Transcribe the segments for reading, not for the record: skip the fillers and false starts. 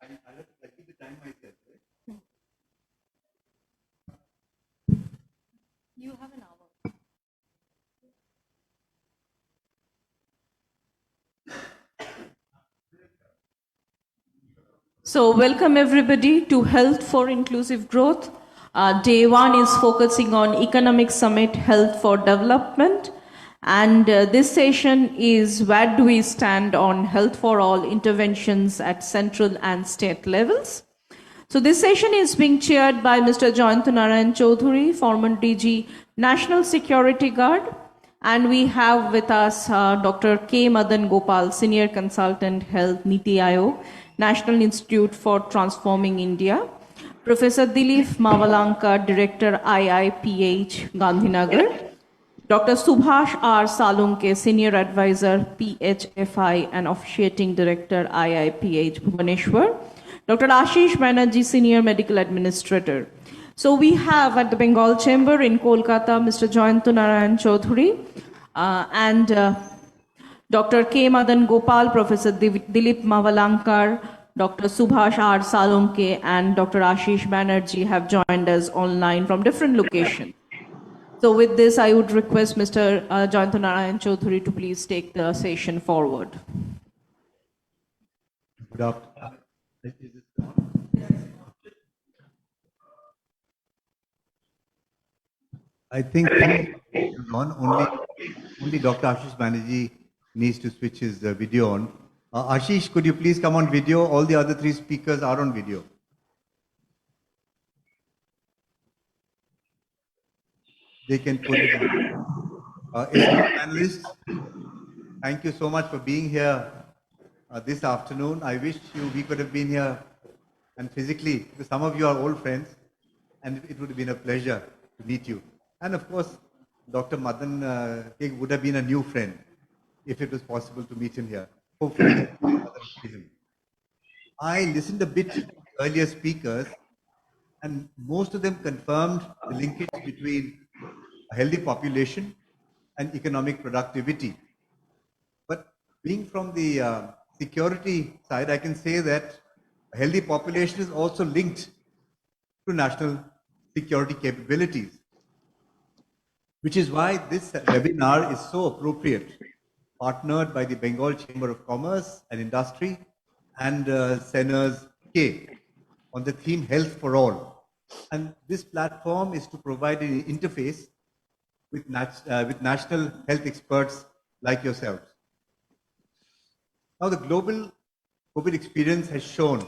keep the time myself, right? You have an hour. So welcome everybody to Health for Inclusive Growth. Day one is focusing on Economic Summit Health for Development. And this session is where do we stand on health for all interventions at central and state levels. So this session is being chaired by Mr. Jayant Narayan Chaudhuri, former DG National Security Guard. And we have with us Dr. K. Madan Gopal, Senior Consultant Health, Niti Aayog, National Institute for Transforming India. Professor Dilip Mavalankar, Director IIPH, Gandhinagar. Dr. Subhash R. Salunke, Senior Advisor, PHFI and Officiating Director, IIPH, Bhubaneswar. Dr. Ashish Banerjee, Senior Medical Administrator. So we have at the Bengal Chamber in Kolkata, Mr. Jayant Narayan Chaudhuri and Dr. K. Madan Gopal, Professor Dilip Mavalankar, Dr. Subhash R. Salunke and Dr. Ashish Banerjee have joined us online from different locations. So with this, I would request Mr. Jayant Narayan Chaudhuri to please take the session forward. Good afternoon. Is it on? I think it's on. Only Dr. Ashish Banerjee needs to switch his video on. Ashish, could you please come on video? All the other three speakers are on video. They can put it on. Esteemed panelists, thank you so much for being here this afternoon. I wish we could have been here and physically, because some of you are old friends, and it would have been a pleasure to meet you. And of course, Dr. Madan would have been a new friend if it was possible to meet him here. Hopefully, I listened a bit to the earlier speakers, and most of them confirmed the linkage between a healthy population and economic productivity. But being from the security side, I can say that a healthy population is also linked to national security capabilities, which is why this webinar is so appropriate, partnered by the Bengal Chamber of Commerce and Industry and Seners K on the theme Health for All. And this platform is to provide an interface with national health experts like yourselves. Now, the global COVID experience has shown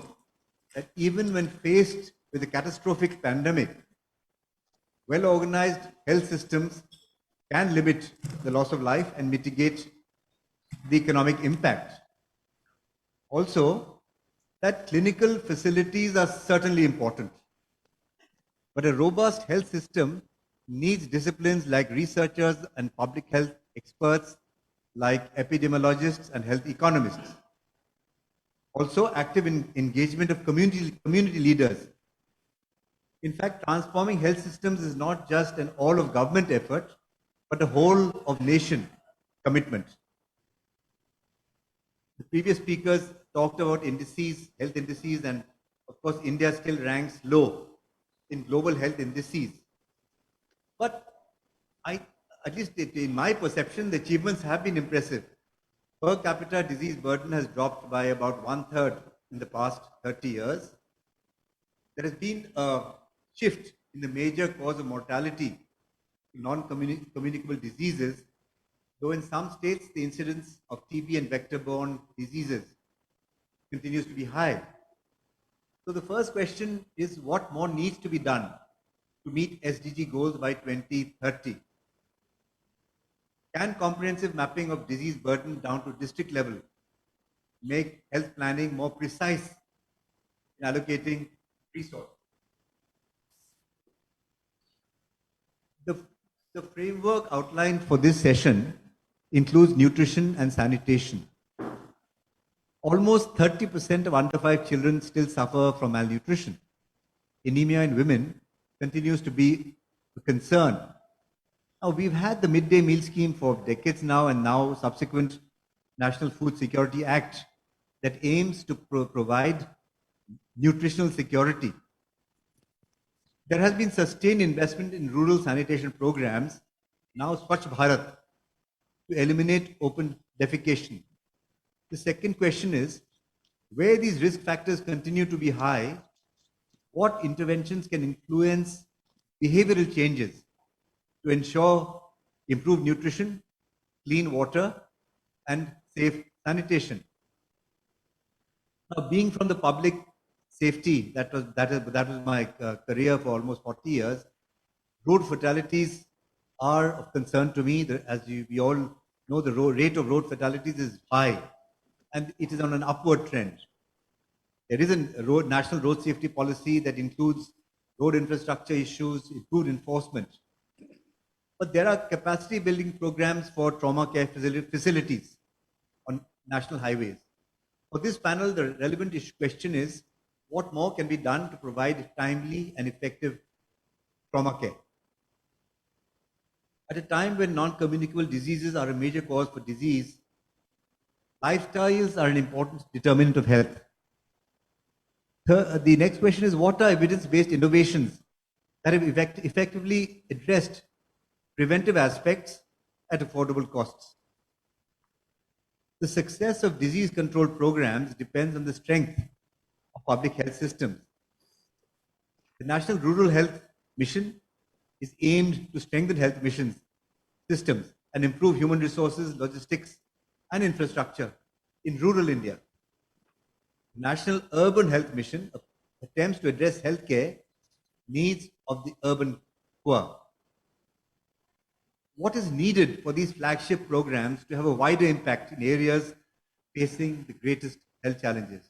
that even when faced with a catastrophic pandemic, well-organized health systems can limit the loss of life and mitigate the economic impact. Also, that clinical facilities are certainly important, but a robust health system needs disciplines like researchers and public health experts like epidemiologists and health economists. Also, active engagement of community leaders. In fact, transforming health systems is not just an all of government effort, but a whole of nation commitment. The previous speakers talked about indices, health indices, and of course, India still ranks low in global health indices. But at least in my perception, the achievements have been impressive. Per capita disease burden has dropped by about 1/3 in the past 30 years. There has been a shift in the major cause of mortality in non-communicable diseases, though in some states the incidence of TB and vector-borne diseases continues to be high. So the first question is, what more needs to be done to meet SDG goals by 2030? Can comprehensive mapping of disease burden down to district level make health planning more precise in allocating resources? The framework outlined for this session includes nutrition and sanitation. Almost 30% of under 5 children still suffer from malnutrition. Anemia in women continues to be a concern. Now, we've had the midday meal scheme for decades now, and now subsequent National Food Security Act that aims to provide nutritional security. There has been sustained investment in rural sanitation programs, now Swachh Bharat, to eliminate open defecation. The second question is, where these risk factors continue to be high, what interventions can influence behavioral changes to ensure improved nutrition, clean water, and safe sanitation? Now, being from the public safety, that was my career for almost 40 years. Road fatalities are of concern to me. As we all know, the rate of road fatalities is high, and it is on an upward trend. There is a national road safety policy that includes road infrastructure issues, improved enforcement. But there are capacity building programs for trauma care facilities on national highways. For this panel, the relevant question is, what more can be done to provide timely and effective trauma care? At a time when non-communicable diseases are a major cause for disease, lifestyles are an important determinant of health. The next question is, what are evidence-based innovations that have effectively addressed preventive aspects at affordable costs? The success of disease control programs depends on the strength of public health systems. The National Rural Health Mission is aimed to strengthen health systems and improve human resources, logistics, and infrastructure in rural India. The National Urban Health Mission attempts to address healthcare needs of the urban poor. What is needed for these flagship programs to have a wider impact in areas facing the greatest health challenges?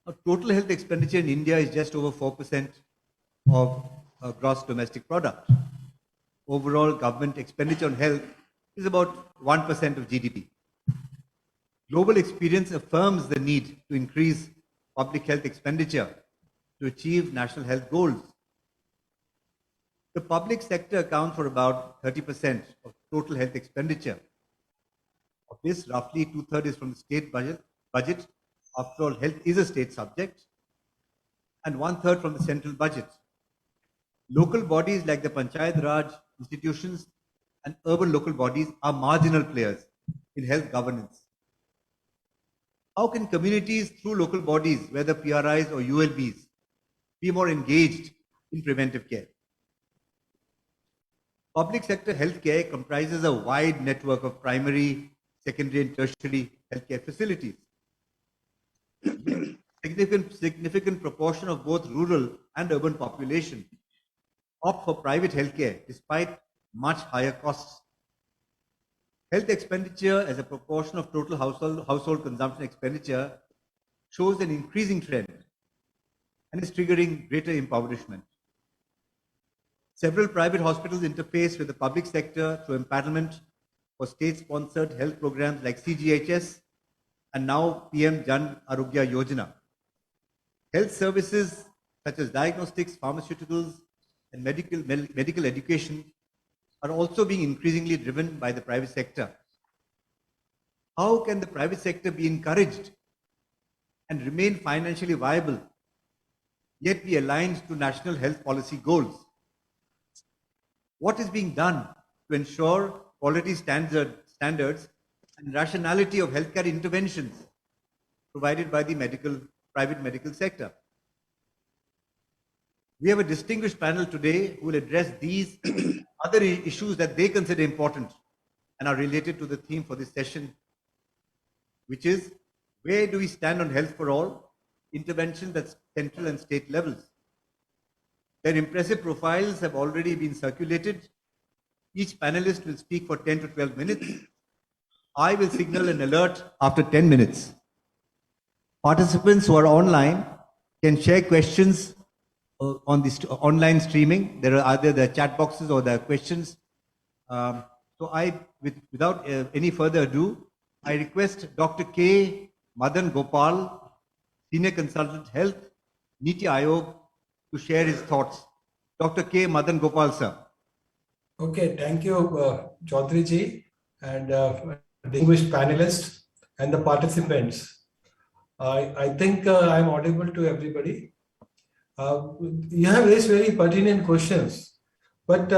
Now, total health expenditure in India is just over 4% of gross domestic product. Overall government expenditure on health is about 1% of GDP. Global experience affirms the need to increase public health expenditure to achieve national health goals. The public sector accounts for about 30% of total health expenditure. Of this, roughly 2/3 is from the state budget. After all, health is a state subject, and 1/3 from the central budget. Local bodies like the Panchayat Raj institutions and urban local bodies are marginal players in health governance. How can communities through local bodies, whether PRIs or ULBs, be more engaged in preventive care? Public sector healthcare comprises a wide network of primary, secondary, and tertiary healthcare facilities. Significant proportion of both rural and urban population opt for private healthcare despite much higher costs. Health expenditure as a proportion of total household consumption expenditure shows an increasing trend and is triggering greater impoverishment. Several private hospitals interface with the public sector through empanelment for state-sponsored health programs like CGHS and now PM Jan Arogya Yojana. Health services such as diagnostics, pharmaceuticals, and medical education are also being increasingly driven by the private sector. How can the private sector be encouraged and remain financially viable, yet be aligned to national health policy goals? What is being done to ensure quality standards and rationality of healthcare interventions provided by the private medical sector? We have a distinguished panel today who will address these other issues that they consider important and are related to the theme for this session, which is, where do we stand on health for all, interventions at central and state levels? Their impressive profiles have already been circulated. Each panelist will speak for 10 to 12 minutes. I will signal an alert after 10 minutes. Participants who are online can share questions on this online streaming. There are either the chat boxes or the questions. Without any further ado, I request Dr. K. Madan Gopal, Senior Consultant Health, Niti Aayog, to share his thoughts. Dr. K. Madan Gopal, sir. Okay, thank you, Chaudhary ji, and distinguished panelists and the participants. I think I'm audible to everybody. You have raised very pertinent questions, but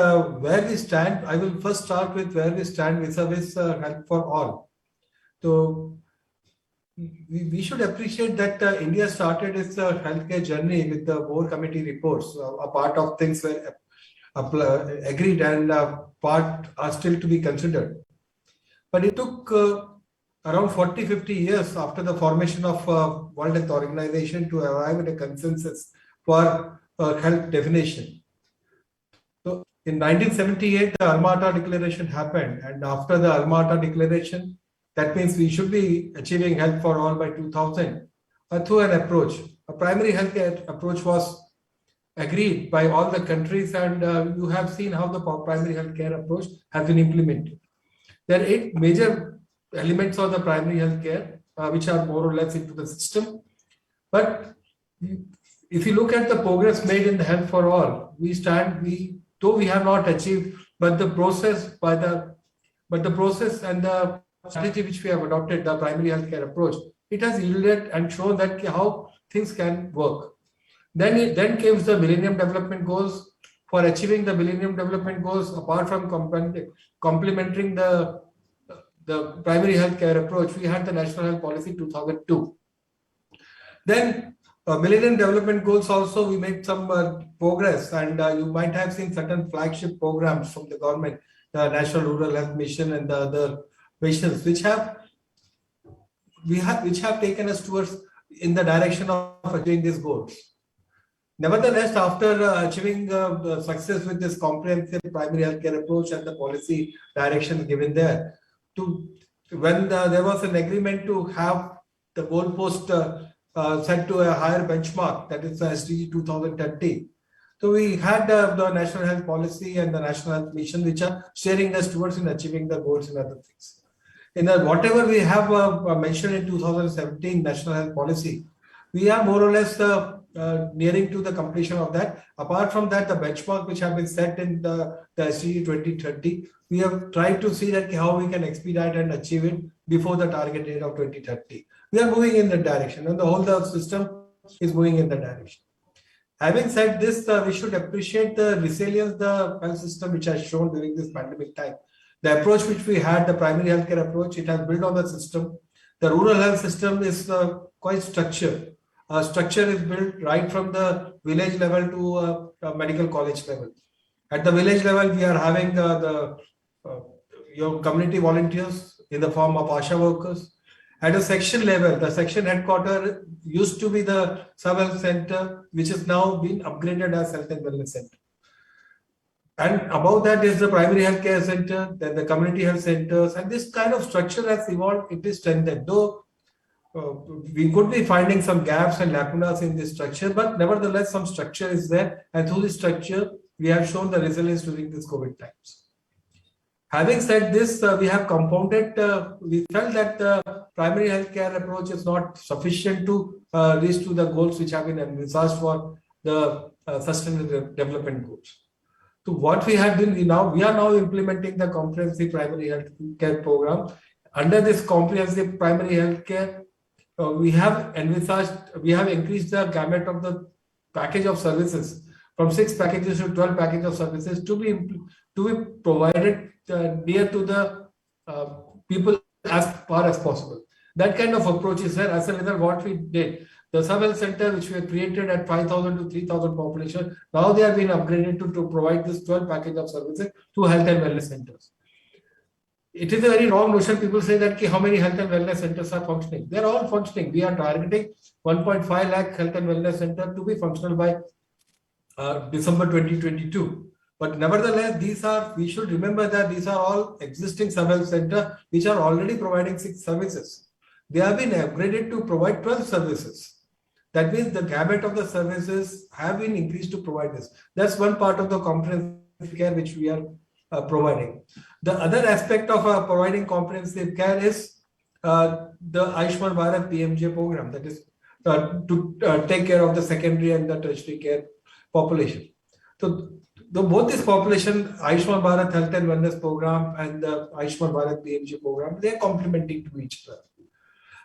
where we stand, I will first start with where we stand vis-a-vis health for all. So we should appreciate that India started its healthcare journey with the Board Committee reports. A part of things were agreed and part are still to be considered. But it took around 40-50 years after the formation of World Health Organization to arrive at a consensus for health definition. So in 1978, the Alma-Ata Declaration happened, and after the Alma-Ata Declaration, that means we should be achieving health for all by 2000 through an approach. A primary healthcare approach was agreed by all the countries, and you have seen how the primary healthcare approach has been implemented. There are 8 major elements of the primary healthcare, which are more or less into the system. But if you look at the progress made in the health for all, though we have not achieved, but the process and the strategy which we have adopted, the primary healthcare approach, it has yielded and shown that how things can work. Then came the Millennium Development Goals. For achieving the Millennium Development Goals, apart from complementing the primary healthcare approach, we had the National Health Policy 2002. Then Millennium Development Goals also, we made some progress, and you might have seen certain flagship programs from the government, the National Rural Health Mission and the other missions, which have taken us towards in the direction of achieving these goals. Nevertheless, after achieving success with this comprehensive primary healthcare approach and the policy direction given there, when there was an agreement to have the goalpost set to a higher benchmark, that is the SDG 2030. So we had the National Health Policy and the National Health Mission, which are steering us towards in achieving the goals and other things. In whatever we have mentioned in 2017 National Health Policy, we are more or less nearing to the completion of that. Apart from that, the benchmark which have been set in the SDG 2030, we have tried to see that how we can expedite and achieve it before the target date of 2030. We are moving in that direction, and the whole system is moving in that direction. Having said this, we should appreciate the resilience the health system which has shown during this pandemic time. The approach which we had, the primary healthcare approach, it has built on the system. The rural health system is quite structured. Structure is built right from the village level to medical college level. At the village level, we are having your community volunteers in the form of ASHA workers. At a section level, the section headquarters used to be the sub-health center, which has now been upgraded as health and wellness center. And above that is the primary health care center, then the community health centers, and this kind of structure has evolved, it is strengthened. Though we could be finding some gaps and lacunas in this structure, but nevertheless, some structure is there, and through this structure, we have shown the resilience during this COVID times. Having said this, we have compounded, we felt that the primary healthcare approach is not sufficient to reach to the goals which have been envisaged for the sustainable development goals. So what we have been, we are now implementing the comprehensive primary health care program. Under this comprehensive primary health care, we have increased the gamut of the package of services from 6 packages to 12 packages of services to be provided near to the people as far as possible. That kind of approach is there. As a result, what we did, the sub-health center which we created at 5,000 to 3,000 population, now they have been upgraded to provide this 12 package of services to health and wellness centers. It is a very wrong notion. People say that how many health and wellness centers are functioning. They are all functioning. We are targeting 1.5 lakh health and wellness centers to be functional by December 2022. But nevertheless, we should remember that these are all existing sub-health centers which are already providing 6 services. They have been upgraded to provide 12 services. That means the gamut of the services have been increased to provide this. That's one part of the comprehensive care which we are providing. The other aspect of providing comprehensive care is the Ayushman Bharat PMJ program, that is to take care of the secondary and the tertiary care population. So both this population, Ayushman Bharat Health and Wellness Program and the Ayushman Bharat PMJ program, they are complementing to each other.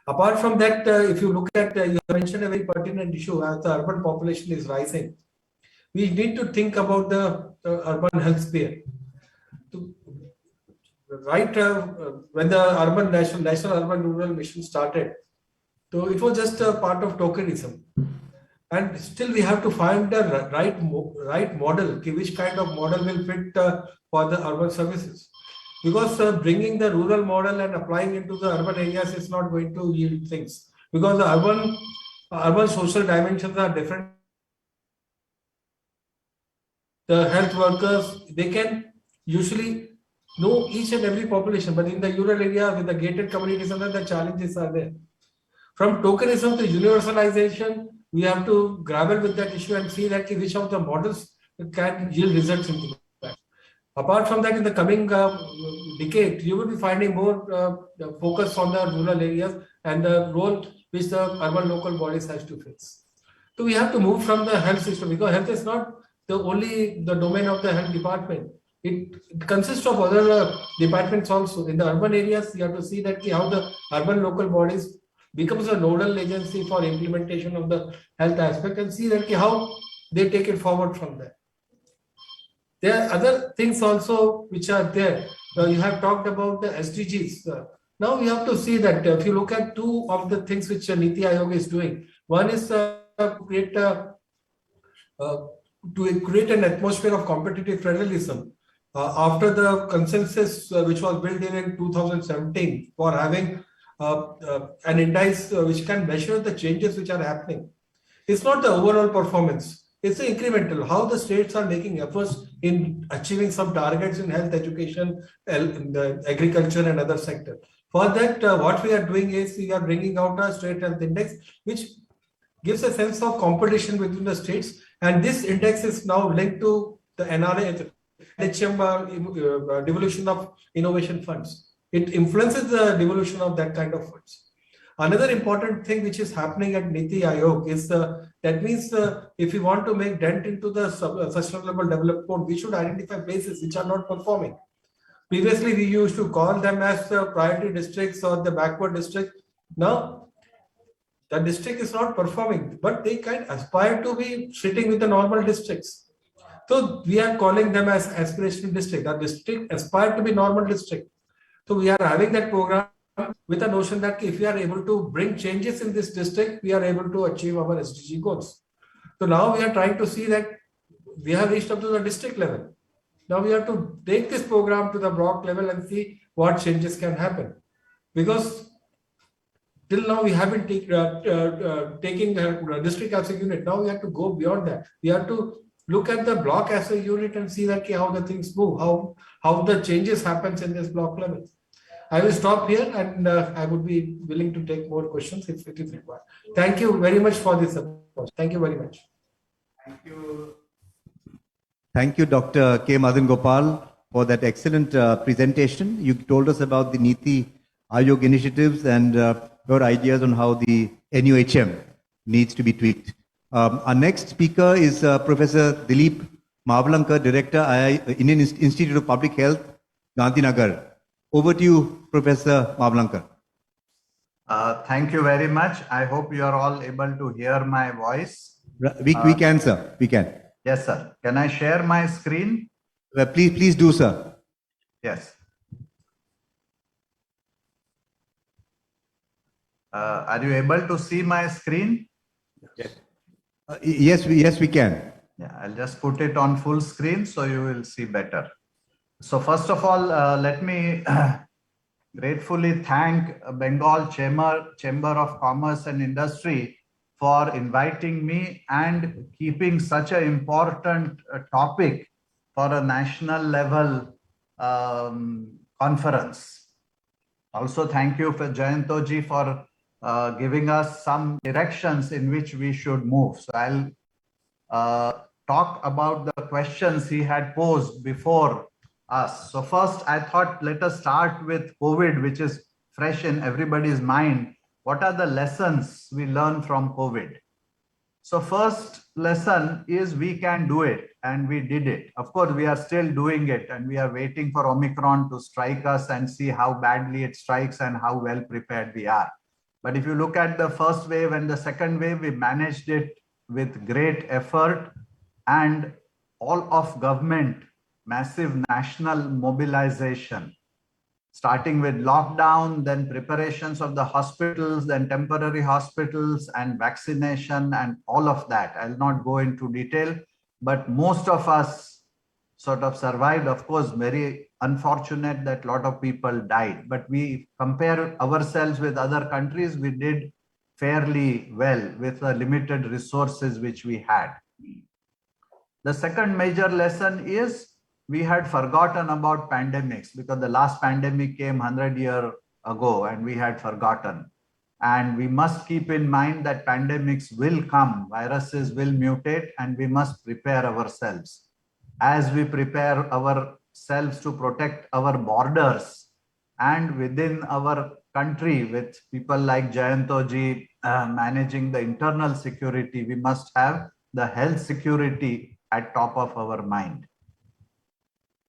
Apart from that, if you look at, you mentioned a very pertinent issue as the urban population is rising. We need to think about the urban health sphere. To, right when the urban national urban rural mission started, so it was just a part of tokenism. And still we have to find the right model, which kind of model will fit for the urban services. Because bringing the rural model and applying into the urban areas is not going to yield things. Because the urban social dimensions are different. The health workers, they can usually know each and every population, but in the rural area with the gated communities, and the challenges are there. From tokenism to universalization, we have to grapple with that issue and see that which of the models can yield results into that. Apart from that, in the coming decade, you will be finding more focus on the rural areas and the role which the urban local bodies has to fix. So we have to move from the health system, because health is not only the domain of the health department. It consists of other departments also. In the urban areas, you have to see that how the urban local bodies becomes a nodal agency for implementation of the health aspect, and see that how they take it forward from there. There are other things also which are there. You have talked about the SDGs. Now we have to see that if you look at two of the things which Niti Aayog is doing, one is to create an atmosphere of competitive federalism. After the consensus which was built in 2017 for having an index which can measure the changes which are happening. It's not the overall performance. It's the incremental, how the states are making efforts in achieving some targets in health, education, the agriculture and other sectors. For that, what we are doing is we are bringing out a state health index, which gives a sense of competition between the states. And this index is now linked to the NRA, devolution of innovation funds. It influences the devolution of that kind of funds. Another important thing which is happening at Niti Aayog is that means if we want to make dent into the sustainable development, we should identify places which are not performing. Previously, we used to call them as priority districts or the backward district. Now, the district is not performing, but they can aspire to be sitting with the normal districts. So we are calling them as aspirational district. The district aspire to be normal district. So we are having that program with the notion that if we are able to bring changes in this district, we are able to achieve our SDG goals. So now we are trying to see that we have reached up to the district level. Now we have to take this program to the block level and see what changes can happen. Because till now we haven't taking the district as a unit. Now we have to go beyond that. We have to look at the block as a unit and see that how the things move, how the changes happens in this block level. I will stop here, and I would be willing to take more questions if it is required. Thank you very much for this approach. Thank you very much. Thank you. Thank you, Dr. K. Madan Gopal, for that excellent presentation. You told us about the Niti Aayog initiatives and your ideas on how the NUHM needs to be tweaked. Our next speaker is Professor Dilip Mavlankar, Director, Indian Institute of Public Health, Gandhinagar. Over to you, Professor Mavlankar. Thank you very much. I hope you are all able to hear my voice. We can, sir. We can. Yes, sir. Can I share my screen? Please do, sir. Yes. Are you able to see my screen? Yes. Yes, we can. Yeah, I'll just put it on full screen so you will see better. So first of all, let me gratefully thank Bengal Chamber of Commerce and Industry for inviting me and keeping such an important topic for a national level conference. Also, thank you for Jayantoji for giving us some directions in which we should move. So I'll talk about the questions he had posed before us. So first, I thought let us start with COVID, which is fresh in everybody's mind. What are the lessons we learned from COVID? So first lesson is we can do it, and we did it. Of course, we are still doing it, and we are waiting for Omicron to strike us and see how badly it strikes and how well prepared we are. But if you look at the first wave and the second wave, we managed it with great effort and all of government, massive national mobilization, starting with lockdown, then preparations of the hospitals, then temporary hospitals and vaccination and all of that. I'll not go into detail, but most of us sort of survived. Of course, very unfortunate that a lot of people died, but we compare ourselves with other countries, we did fairly well with the limited resources which we had. The second major lesson is we had forgotten about pandemics because the last pandemic came 100 years ago and we had forgotten. And we must keep in mind that pandemics will come, viruses will mutate, and we must prepare ourselves. As we prepare ourselves to protect our borders and within our country with people like Jayantoji managing the internal security, we must have the health security at top of our mind.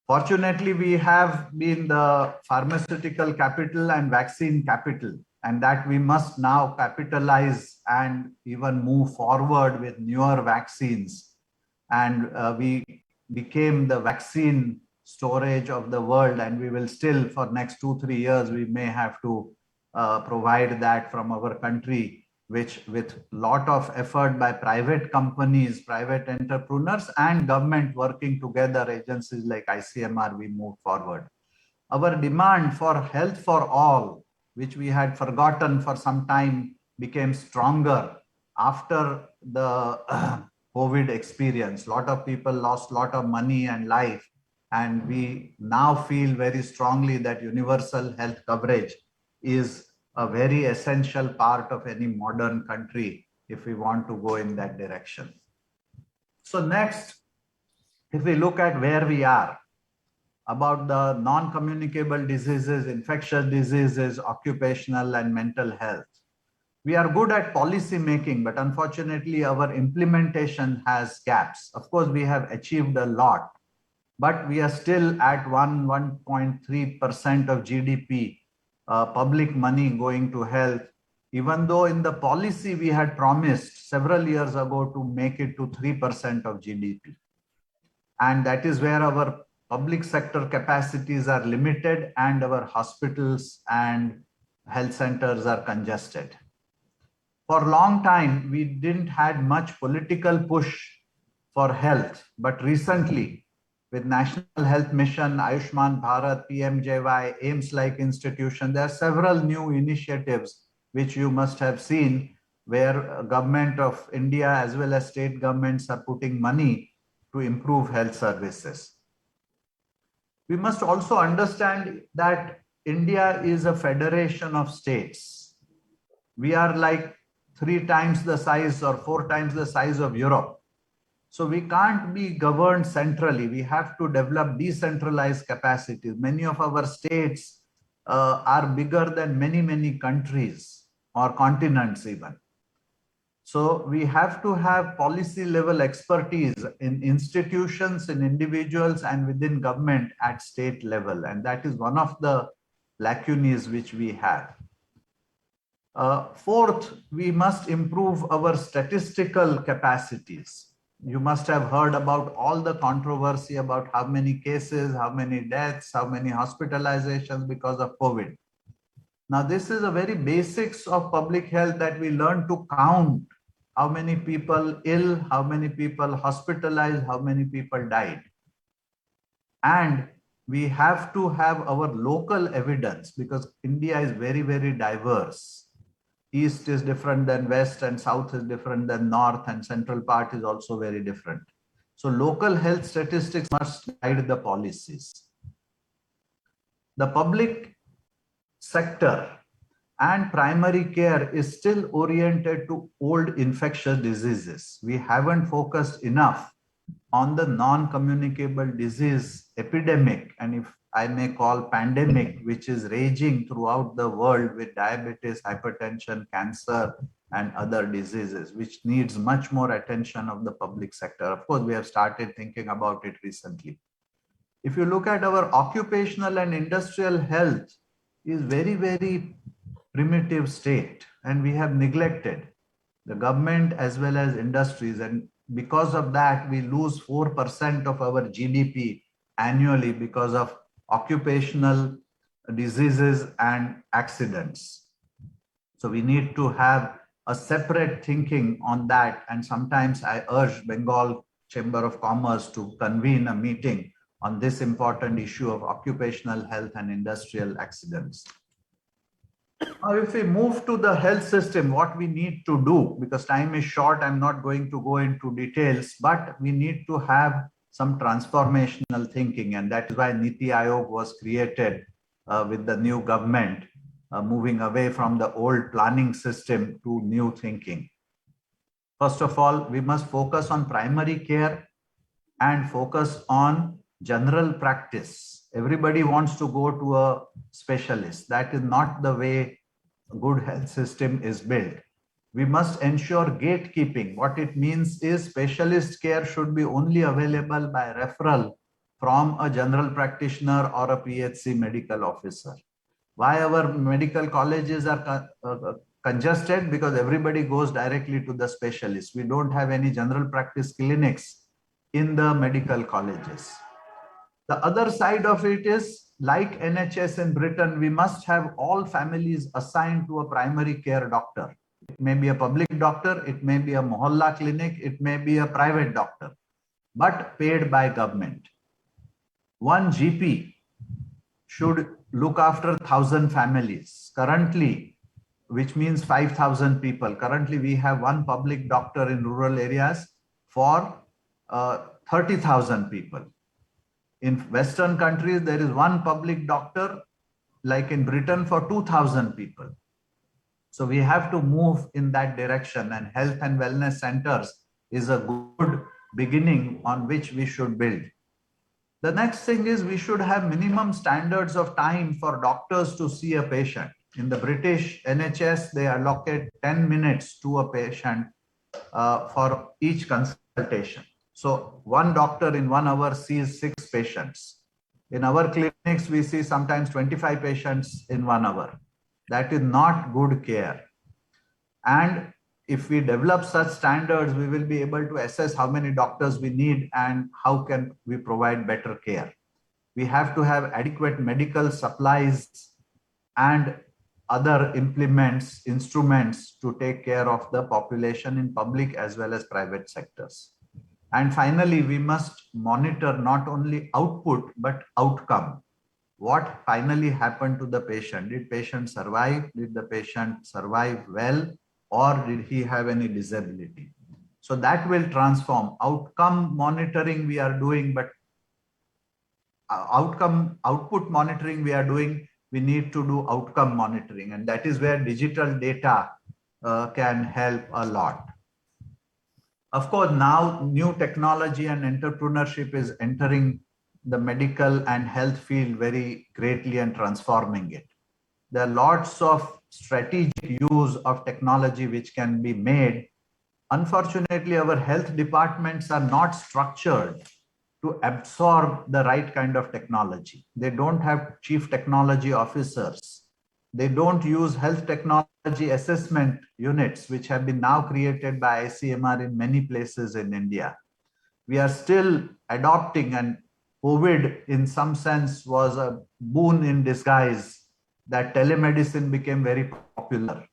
Fortunately, we have been the pharmaceutical capital and vaccine capital, and that we must now capitalize and even move forward with newer vaccines. And we became the vaccine storage of the world, and we will still for next 2-3 years, we may have to provide that from our country, which with lot of effort by private companies, private entrepreneurs and government working together, agencies like ICMR, we move forward. Our demand for health for all, which we had forgotten for some time, became stronger after the COVID experience. A lot of people lost a lot of money and life, and we now feel very strongly that universal health coverage is a very essential part of any modern country if we want to go in that direction. So next, if we look at where we are about the non-communicable diseases, infectious diseases, occupational and mental health, we are good at policy making, but unfortunately our implementation has gaps. Of course, we have achieved a lot, but we are still at 1.3% of GDP, public money going to health, even though in the policy we had promised several years ago to make it to 3% of GDP. And that is where our public sector capacities are limited and our hospitals and health centers are congested. For a long time, we didn't had much political push for health, but recently with National Health Mission, Ayushman Bharat, PMJY, AIIMS-like institution, there are several new initiatives which you must have seen where government of India as well as state governments are putting money to improve health services. We must also understand that India is a federation of states. We are like 3 times the size or 4 times the size of Europe. So we can't be governed centrally. We have to develop decentralized capacities. Many of our states are bigger than many countries or continents even. So we have to have policy level expertise in institutions, in individuals and within government at state level. And that is one of the lacunae which we have. Fourth, we must improve our statistical capacities. You must have heard about all the controversy about how many cases, how many deaths, how many hospitalizations because of COVID. Now, this is a very basics of public health that we learn to count how many people ill, how many people hospitalized, how many people died. And we have to have our local evidence because India is very diverse. East is different than West and South is different than North and central part is also very different. So local health statistics must guide the policies. The public sector and primary care is still oriented to old infectious diseases. We haven't focused enough on the non-communicable disease epidemic, and if I may call pandemic, which is raging throughout the world with diabetes, hypertension, cancer, and other diseases, which needs much more attention of the public sector. Of course, we have started thinking about it recently. If you look at our occupational and industrial health is very primitive state and we have neglected the government as well as industries. And because of that, we lose 4% of our GDP annually because of occupational diseases and accidents. So we need to have a separate thinking on that. And sometimes I urge Bengal Chamber of Commerce to convene a meeting on this important issue of occupational health and industrial accidents. Now, if we move to the health system, what we need to do, because time is short, I'm not going to go into details, but we need to have some transformational thinking. And that is why Niti Aayog was created with the new government, moving away from the old planning system to new thinking. First of all, we must focus on primary care and focus on general practice. Everybody wants to go to a specialist. That is not the way a good health system is built. We must ensure gatekeeping. What it means is specialist care should be only available by referral from a general practitioner or a PHC medical officer. Why our medical colleges are congested? Because everybody goes directly to the specialist. We don't have any general practice clinics in the medical colleges. The other side of it is, like NHS in Britain, we must have all families assigned to a primary care doctor. It may be a public doctor, it may be a mohalla clinic, it may be a private doctor, but paid by government. One GP should look after 1,000 families. Currently, which means 5,000 people. Currently, we have one public doctor in rural areas for 30,000 people. In Western countries, there is one public doctor, like in Britain, for 2,000 people. So we have to move in that direction, and health and wellness centers is a good beginning on which we should build. The next thing is we should have minimum standards of time for doctors to see a patient. In the British NHS, they allocate 10 minutes to a patient for each consultation. So one doctor in 1 hour sees 6 patients. In our clinics, we see sometimes 25 patients in 1 hour. That is not good care. And if we develop such standards, we will be able to assess how many doctors we need and how can we provide better care. We have to have adequate medical supplies and other implements, instruments to take care of the population in public as well as private sectors. And finally, we must monitor not only output, but outcome. What finally happened to the patient? Did patient survive? Did the patient survive well? Or did he have any disability? So that will transform. Outcome monitoring we are doing, but output monitoring we are doing, we need to do outcome monitoring. And that is where digital data can help a lot. Of course, now new technology and entrepreneurship is entering the medical and health field very greatly and transforming it. There are lots of strategic use of technology which can be made. Unfortunately, our health departments are not structured to absorb the right kind of technology. They don't have chief technology officers. They don't use health technology assessment units, which have been now created by ICMR in many places in India. We are still adopting, and COVID in some sense was a boon in disguise, that telemedicine became very popular.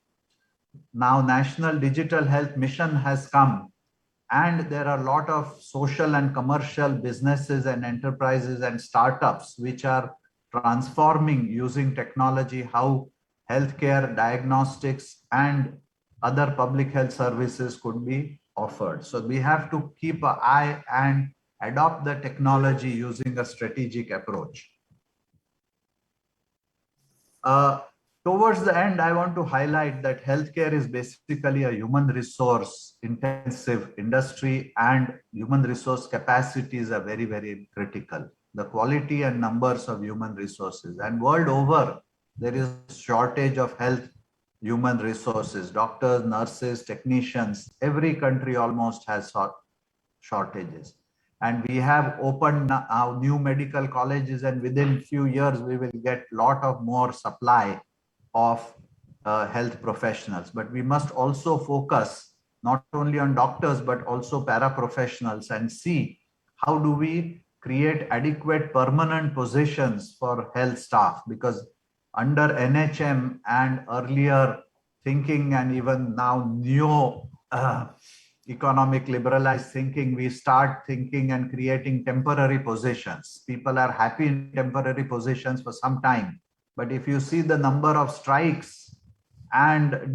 Now National Digital Health Mission has come, and there are a lot of social and commercial businesses and enterprises and startups which are transforming using technology how healthcare, diagnostics, and other public health services could be offered. So we have to keep an eye and adopt the technology using a strategic approach. Towards the end, I want to highlight that healthcare is basically a human resource intensive industry, and human resource capacities are very, very critical. The quality and numbers of human resources, and world over, there is shortage of health human resources, doctors, nurses, technicians. Every country almost has shortages. And we have opened now new medical colleges, and within few years, we will get lot of more supply of health professionals, but we must also focus not only on doctors, but also paraprofessionals and see how do we create adequate permanent positions for health staff, because under NHM and earlier thinking and even now neo economic liberalized thinking, we start thinking and creating temporary positions. People are happy in temporary positions for some time. But if you see the number of strikes and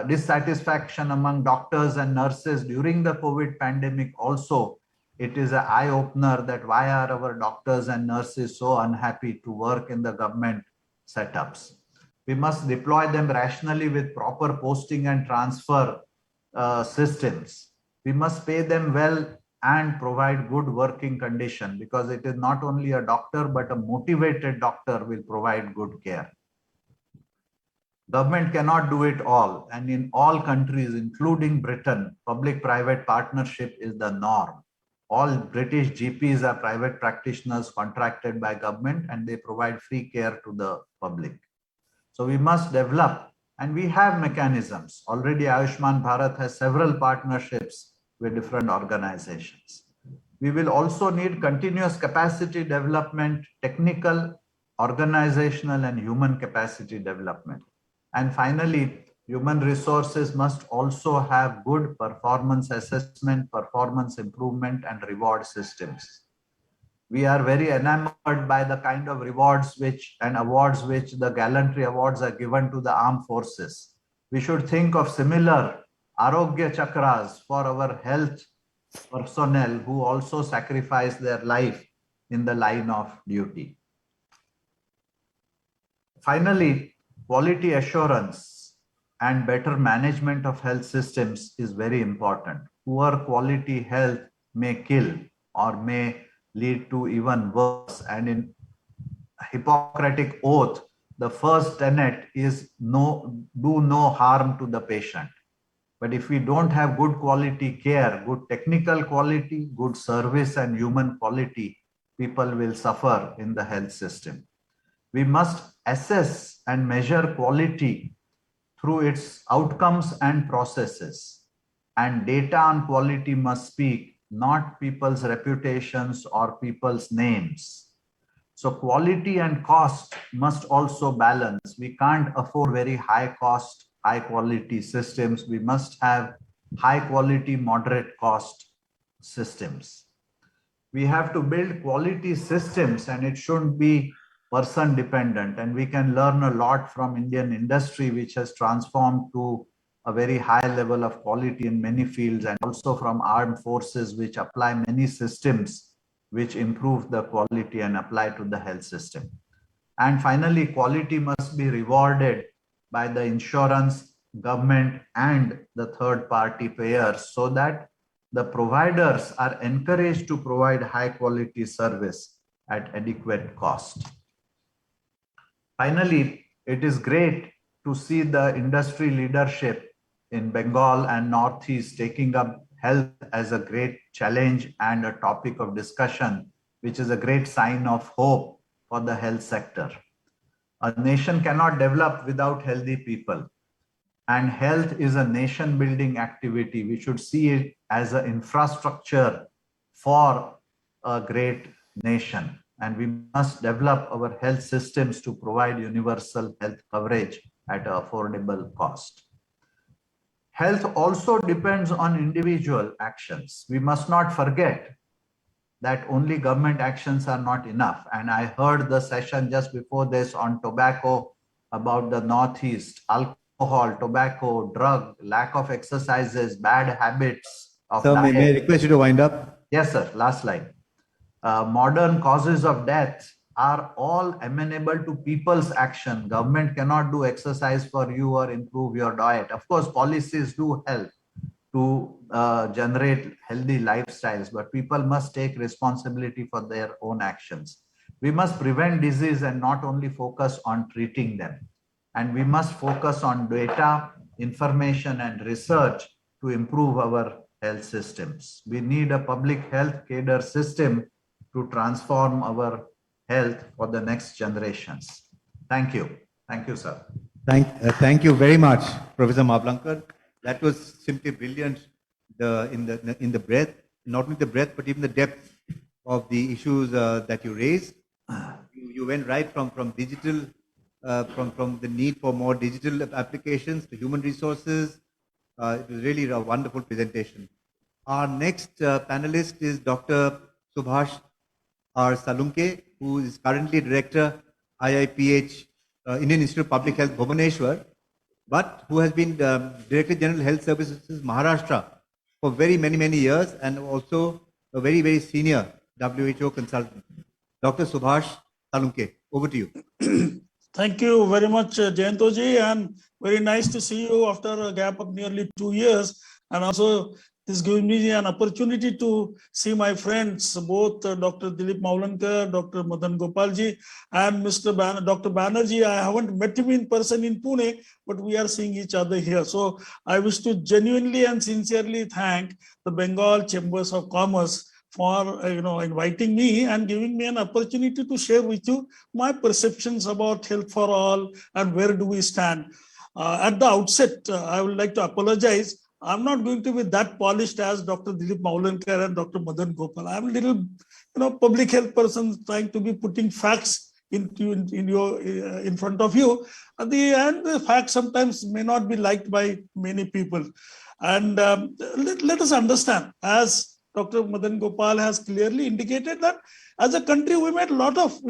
dissatisfaction among doctors and nurses during the COVID pandemic also, it is an eye-opener that why are our doctors and nurses so unhappy to work in the government setups. We must deploy them rationally with proper posting and transfer systems. We must pay them well and provide good working condition, because it is not only a doctor, but a motivated doctor will provide good care. Government cannot do it all, and in all countries, including Britain, public-private partnership is the norm. All British GPs are private practitioners contracted by government, and they provide free care to the public. So we must develop, and we have mechanisms. Already Ayushman Bharat has several partnerships with different organizations. We will also need continuous capacity development, technical, organizational, and human capacity development. And finally, human resources must also have good performance assessment, performance improvement, and reward systems. We are very enamored by the kind of rewards and awards which the gallantry awards are given to the armed forces. We should think of similar Arogya Chakras for our health personnel who also sacrifice their life in the line of duty. Finally, quality assurance and better management of health systems is very important. Poor quality health may kill or may lead to even worse. And in Hippocratic oath, the first tenet is do no harm to the patient. But if we don't have good quality care, good technical quality, good service and human quality, people will suffer in the health system. We must assess and measure quality through its outcomes and processes. And data on quality must speak, not people's reputations or people's names. So quality and cost must also balance. We can't afford very high cost, high quality systems. We must have high quality, moderate cost systems. We have to build quality systems, and it shouldn't be person dependent. And we can learn a lot from Indian industry, which has transformed to a very high level of quality in many fields, and also from armed forces, which apply many systems which improve the quality and apply to the health system. And finally, quality must be rewarded by the insurance, government, and the third party payers, so that the providers are encouraged to provide high quality service at adequate cost. Finally, it is great to see the industry leadership in Bengal and Northeast taking up health as a great challenge and a topic of discussion, which is a great sign of hope for the health sector. A nation cannot develop without healthy people, and health is a nation building activity. We should see it as an infrastructure for a great nation, and we must develop our health systems to provide universal health coverage at an affordable cost. Health also depends on individual actions. We must not forget that only government actions are not enough. And I heard the session just before this on tobacco about the Northeast, alcohol, tobacco, drug, lack of exercises, bad habits of Sir, diet. may I request you to wind up? Yes, sir. Last slide. Modern causes of death are all amenable to people's action. Government cannot do exercise for you or improve your diet. Of course, policies do help to generate healthy lifestyles, but people must take responsibility for their own actions. We must prevent disease and not only focus on treating them. And we must focus on data, information, and research to improve our health systems. We need a public health cadre system to transform our health for the next generations. Thank you. Thank you, sir. Thank you very much, Professor Mavlankar. That was simply brilliant. In the breadth, not only the breadth, but even the depth of the issues that you raised. You went right from digital, from the need for more digital applications to human resources. It was really a wonderful presentation. Our next panelist is Dr. Subhash R. Salunke, who is currently Director, IIPH, Indian Institute of Public Health, Bhubaneswar, but who has been Director General Health Services, Maharashtra, for very many years, and also a very senior WHO consultant. Dr. Subhash Salunke, over to you. Thank you very much, Jayantoji, and very nice to see you after a gap of nearly 2 years. And also, this gives me an opportunity to see my friends, both Dr. Dilip Mavlankar, Dr. Madan Gopalji, and Dr. Banerjee. I haven't met him in person in Pune, but we are seeing each other here. So I wish to genuinely and sincerely thank the Bengal Chambers of Commerce for inviting me and giving me an opportunity to share with you my perceptions about health for all and where do we stand. At the outset, I would like to apologize. I'm not going to be that polished as Dr. Dilip Mavlankar and Dr. Madan Gopal. I'm a little, public health person trying to be putting facts in front of you. At the end, the facts sometimes may not be liked by many people. And let us understand, as Dr. Madan Gopal has clearly indicated, that as a country, we made a lot of,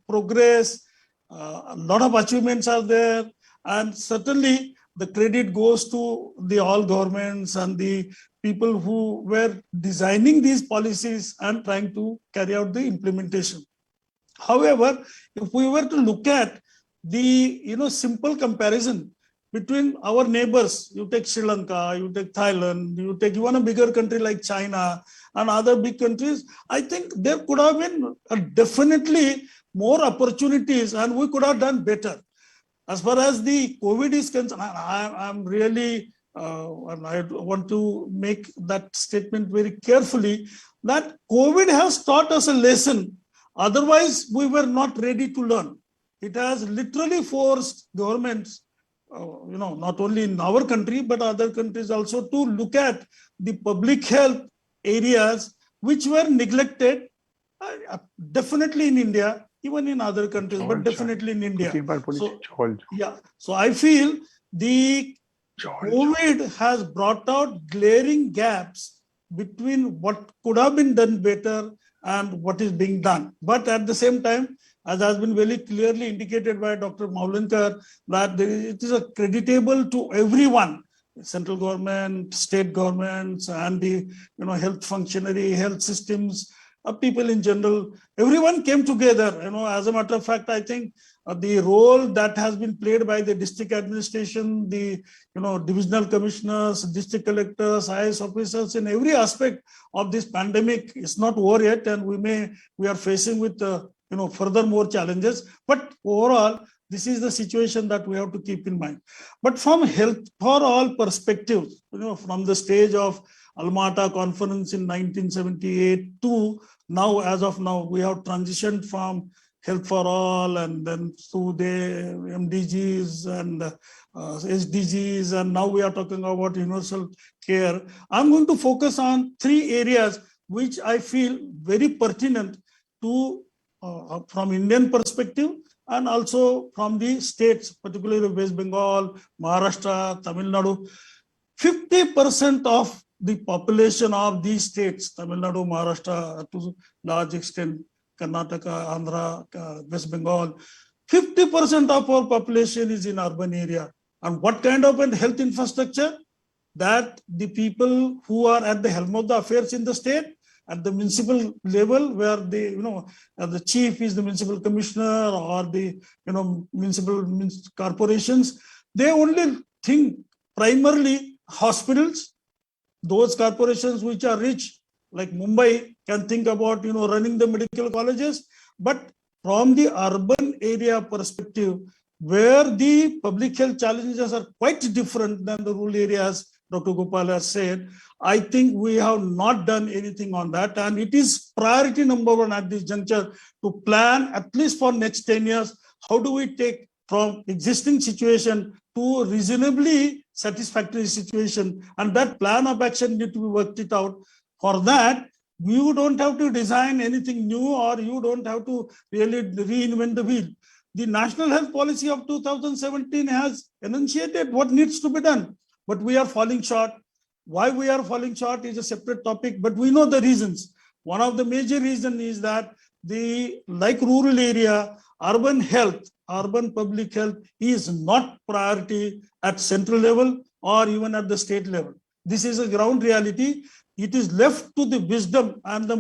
progress, a lot of achievements are there. And certainly the credit goes to the all governments and the people who were designing these policies and trying to carry out the implementation. However, if we were to look at the, simple comparison between our neighbors, you take Sri Lanka, you take Thailand, you take even a bigger country like China and other big countries, I think there could have been definitely more opportunities and we could have done better. As far as the COVID is concerned, I'm really, and I want to make that statement very carefully, that COVID has taught us a lesson. Otherwise, we were not ready to learn. It has literally forced governments, not only in our country, but other countries also, to look at the public health areas which were neglected, definitely in India, even in other countries, but definitely in India. So I feel the COVID has brought out glaring gaps between what could have been done better and what is being done. But at the same time, as has been very clearly indicated by Dr. Mavlankar, that it is creditable to everyone, central government, state governments, and the health functionary, health systems, people in general. Everyone came together. As a matter of fact, I think the role that has been played by the district administration, the divisional commissioners, district collectors, IAS officers in every aspect of this pandemic is not over yet, and we are facing with further more challenges. But overall, this is the situation that we have to keep in mind. But from health for all perspective, from the stage of Alma-Ata conference in 1978 to now, as of now, we have transitioned from health for all and then to the MDGs and SDGs, and now we are talking about universal care. I'm going to focus on 3 areas which I feel very pertinent to from Indian perspective and also from the states, particularly West Bengal, Maharashtra, Tamil Nadu. 50% of the population of these states, Tamil Nadu, Maharashtra, to large extent, Karnataka, Andhra, West Bengal, 50% of our population is in urban area. And what kind of health infrastructure? That the people who are at the helm of the affairs in the state, at the municipal level, where the chief is the municipal commissioner or the municipal corporations, they only think primarily hospitals. Those corporations which are rich, like Mumbai, can think about running the medical colleges. But from the urban area perspective, where the public health challenges are quite different than the rural areas, Dr. Gopal has said, I think we have not done anything on that. And it is priority number 1 at this juncture to plan, at least for next 10 years, how do we take from existing situation to reasonably satisfactory situation, and that plan of action need to be worked it out. For that, you don't have to design anything new, or you don't have to really reinvent the wheel. The National Health Policy of 2017 has enunciated what needs to be done, but we are falling short. Why we are falling short is a separate topic, but we know the reasons. One of the major reasons is that like rural area, urban health, urban public health is not priority at central level or even at the state level. This is a ground reality. It is left to the wisdom and the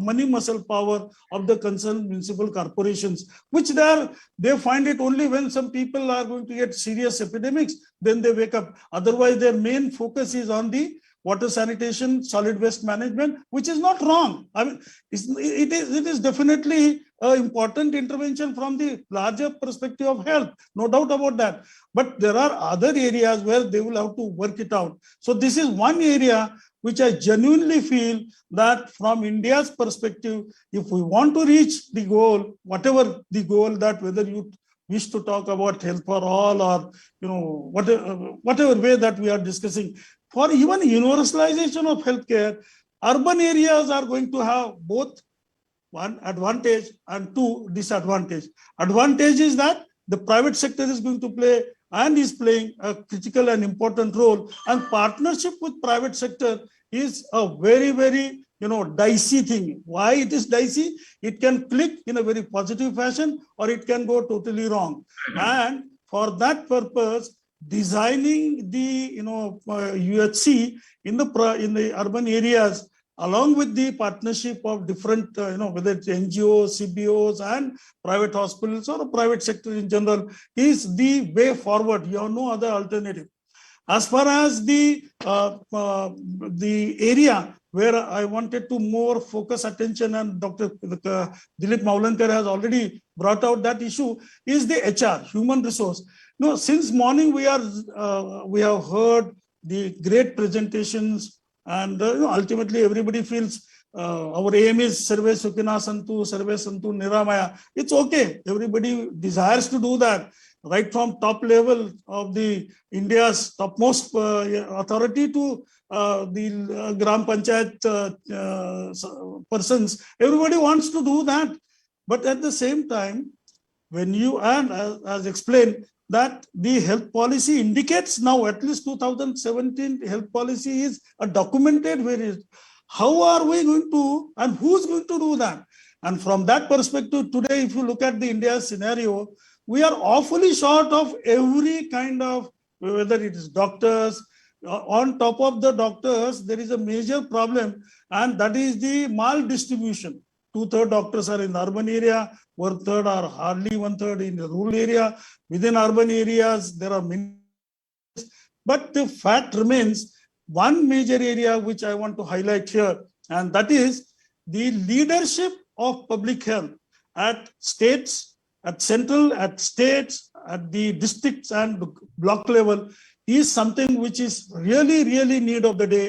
money muscle power of the concerned municipal corporations, which they find it only when some people are going to get serious epidemics, then they wake up. Otherwise, their main focus is on the water sanitation, solid waste management, which is not wrong. I mean, it is definitely an important intervention from the larger perspective of health, no doubt about that. But there are other areas where they will have to work it out. So this is one area which I genuinely feel that from India's perspective, if we want to reach the goal, whatever the goal, that whether you wish to talk about health for all, or whatever way that we are discussing, for even universalization of healthcare, urban areas are going to have both one advantage and two disadvantage. Advantage is that the private sector is going to play and is playing a critical and important role, and partnership with private sector is a very, very dicey thing. Why it is dicey? It can click in a very positive fashion, or it can go totally wrong. And for that purpose, designing the UHC in the urban areas, along with the partnership of different whether it's NGOs, CBOs, and private hospitals or private sector in general, is the way forward. You have no other alternative. As far as the area where I wanted to more focus attention, and Dr. Dilip Maulandkar has already brought out that issue, is the HR, human resource. Since morning we have heard the great presentations, and ultimately everybody feels our aim is Sarve Sukhina Santu, Sarve Santu Niramaya. It's okay. Everybody desires to do that, right from top level of the India's topmost authority to the Gram Panchayat persons. Everybody wants to do that. But at the same time, when you, and as explained, that the health policy indicates now, at least 2017 health policy is a documented variant. How are we going to, and who's going to do that? And from that perspective, today, if you look at the India scenario, we are awfully short of every kind of, whether it is doctors. On top of the doctors, there is a major problem, and that is the maldistribution. 2/3 doctors are in the urban area, 1/3 or hardly 1/3 in the rural area. Within urban areas, there are many. But the fact remains, one major area which I want to highlight here, and that is the leadership of public health at states, at central, at states, at the districts and block level is something which is really, really need of the day.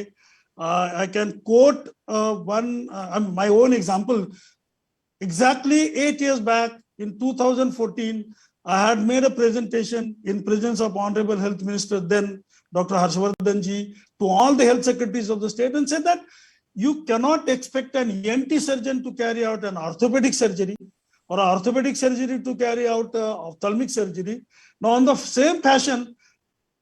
I can quote my own example. Exactly 8 years back in 2014, I had made a presentation in presence of Honorable Health Minister, then Dr. Harshvardhan ji, to all the health secretaries of the state, and said that you cannot expect an ENT surgeon to carry out an orthopedic surgery, or an orthopedic surgery to carry out ophthalmic surgery. Now, on the same fashion,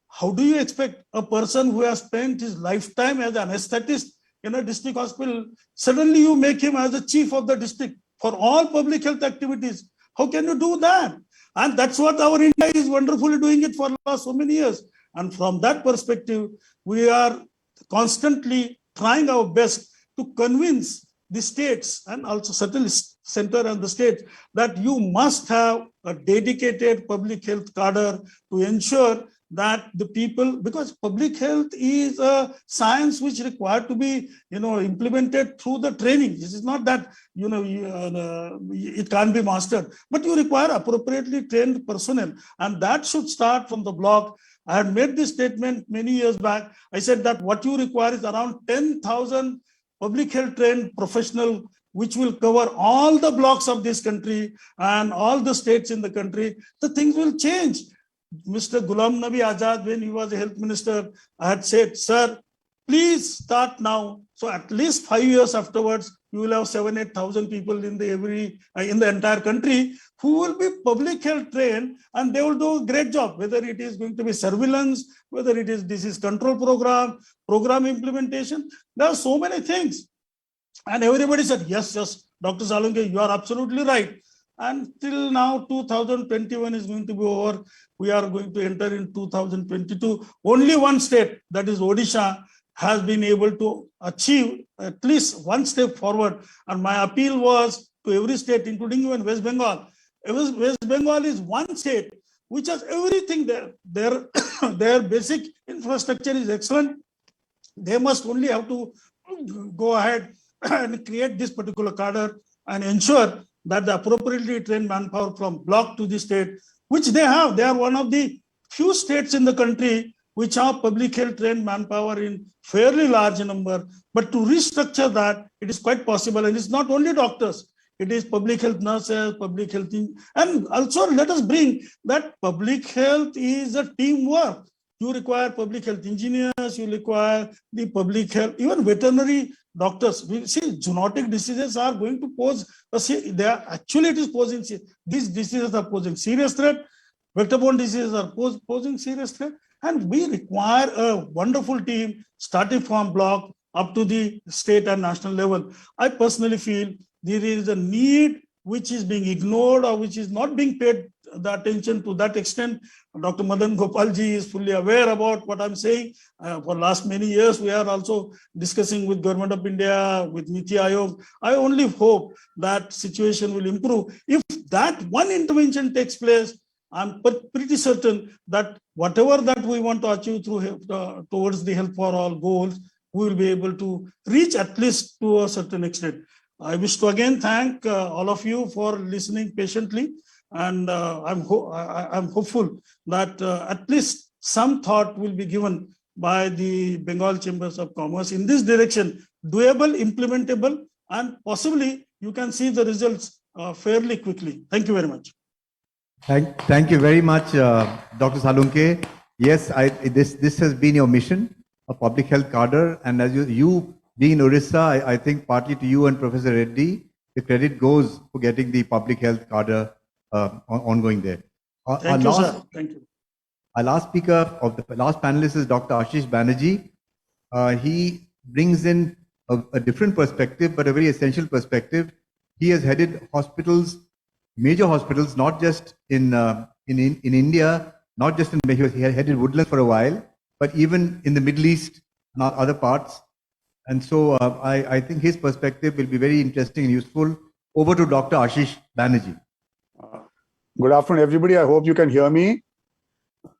how do you expect a person who has spent his lifetime as an anesthetist in a district hospital, suddenly you make him as the chief of the district for all public health activities? How can you do that? And that's what our India is wonderfully doing it for the last so many years. And from that perspective, we are constantly trying our best to convince the states, and also certainly center and the states, that you must have a dedicated public health cadre to ensure that the people, because public health is a science which required to be implemented through the training. This is not that it can't be mastered, but you require appropriately trained personnel, and that should start from the block. I had made this statement many years back. I said that what you require is around 10,000 public health trained professional which will cover all the blocks of this country and all the states in the country, the things will change. Mr. Ghulam Nabi Azad, when he was a health minister, had said, sir, please start now. So at least 5 years afterwards, you will have 7,000-8,000 people in the entire country who will be public health trained, and they will do a great job, whether it is going to be surveillance, whether it is disease control program implementation. There are so many things. And everybody said, yes, Dr. Salunke, you are absolutely right. And till now, 2021 is going to be over. We are going to enter in 2022. Only one state, that is Odisha, has been able to achieve at least one step forward. And my appeal was to every state, including even West Bengal. West Bengal is one state which has everything there. Their basic infrastructure is excellent. They must only have to go ahead and create this particular cadre and ensure that the appropriately trained manpower from block to the state, which they have. They are one of the few states in the country which have public health trained manpower in fairly large number. But to restructure that, it is quite possible. And it's not only doctors, it is public health nurses, public health, and also let us bring that public health is a teamwork. You require public health engineers, you require the public health, even veterinary doctors. We see zoonotic diseases are going to pose, it is posing, these diseases are posing serious threat. Vector-borne diseases are posing serious threat. And we require a wonderful team starting from block up to the state and national level. I personally feel there is a need which is being ignored or which is not being paid the attention to that extent. Dr. Madan Gopalji is fully aware about what I'm saying. For last many years, we are also discussing with Government of India, with Niti Aayog. I only hope that situation will improve. If that one intervention takes place, I'm pretty certain that whatever that we want to achieve through towards the Health for All goals, we will be able to reach at least to a certain extent. I wish to again thank all of you for listening patiently, and I'm hopeful that at least some thought will be given by the Bengal Chambers of Commerce in this direction, doable, implementable, and possibly you can see the results fairly quickly. Thank you very much. Thank you very much, Dr. Salunke. Yes, this has been your mission, a public health cadre, and as you being in Orissa, I think partly to you and Professor Reddy, the credit goes for getting the public health cadre ongoing there. Thank you, sir. Thank you. Our last speaker of the last panelist is Dr. Ashish Banerjee. He brings in a different perspective, but a very essential perspective. He has headed hospitals, major hospitals, not just in India, not just in, he had headed Woodlands for a while, but even in the Middle East and other parts. And so I think his perspective will be very interesting and useful. Over to Dr. Ashish Banerjee. Good afternoon, everybody. I hope you can hear me.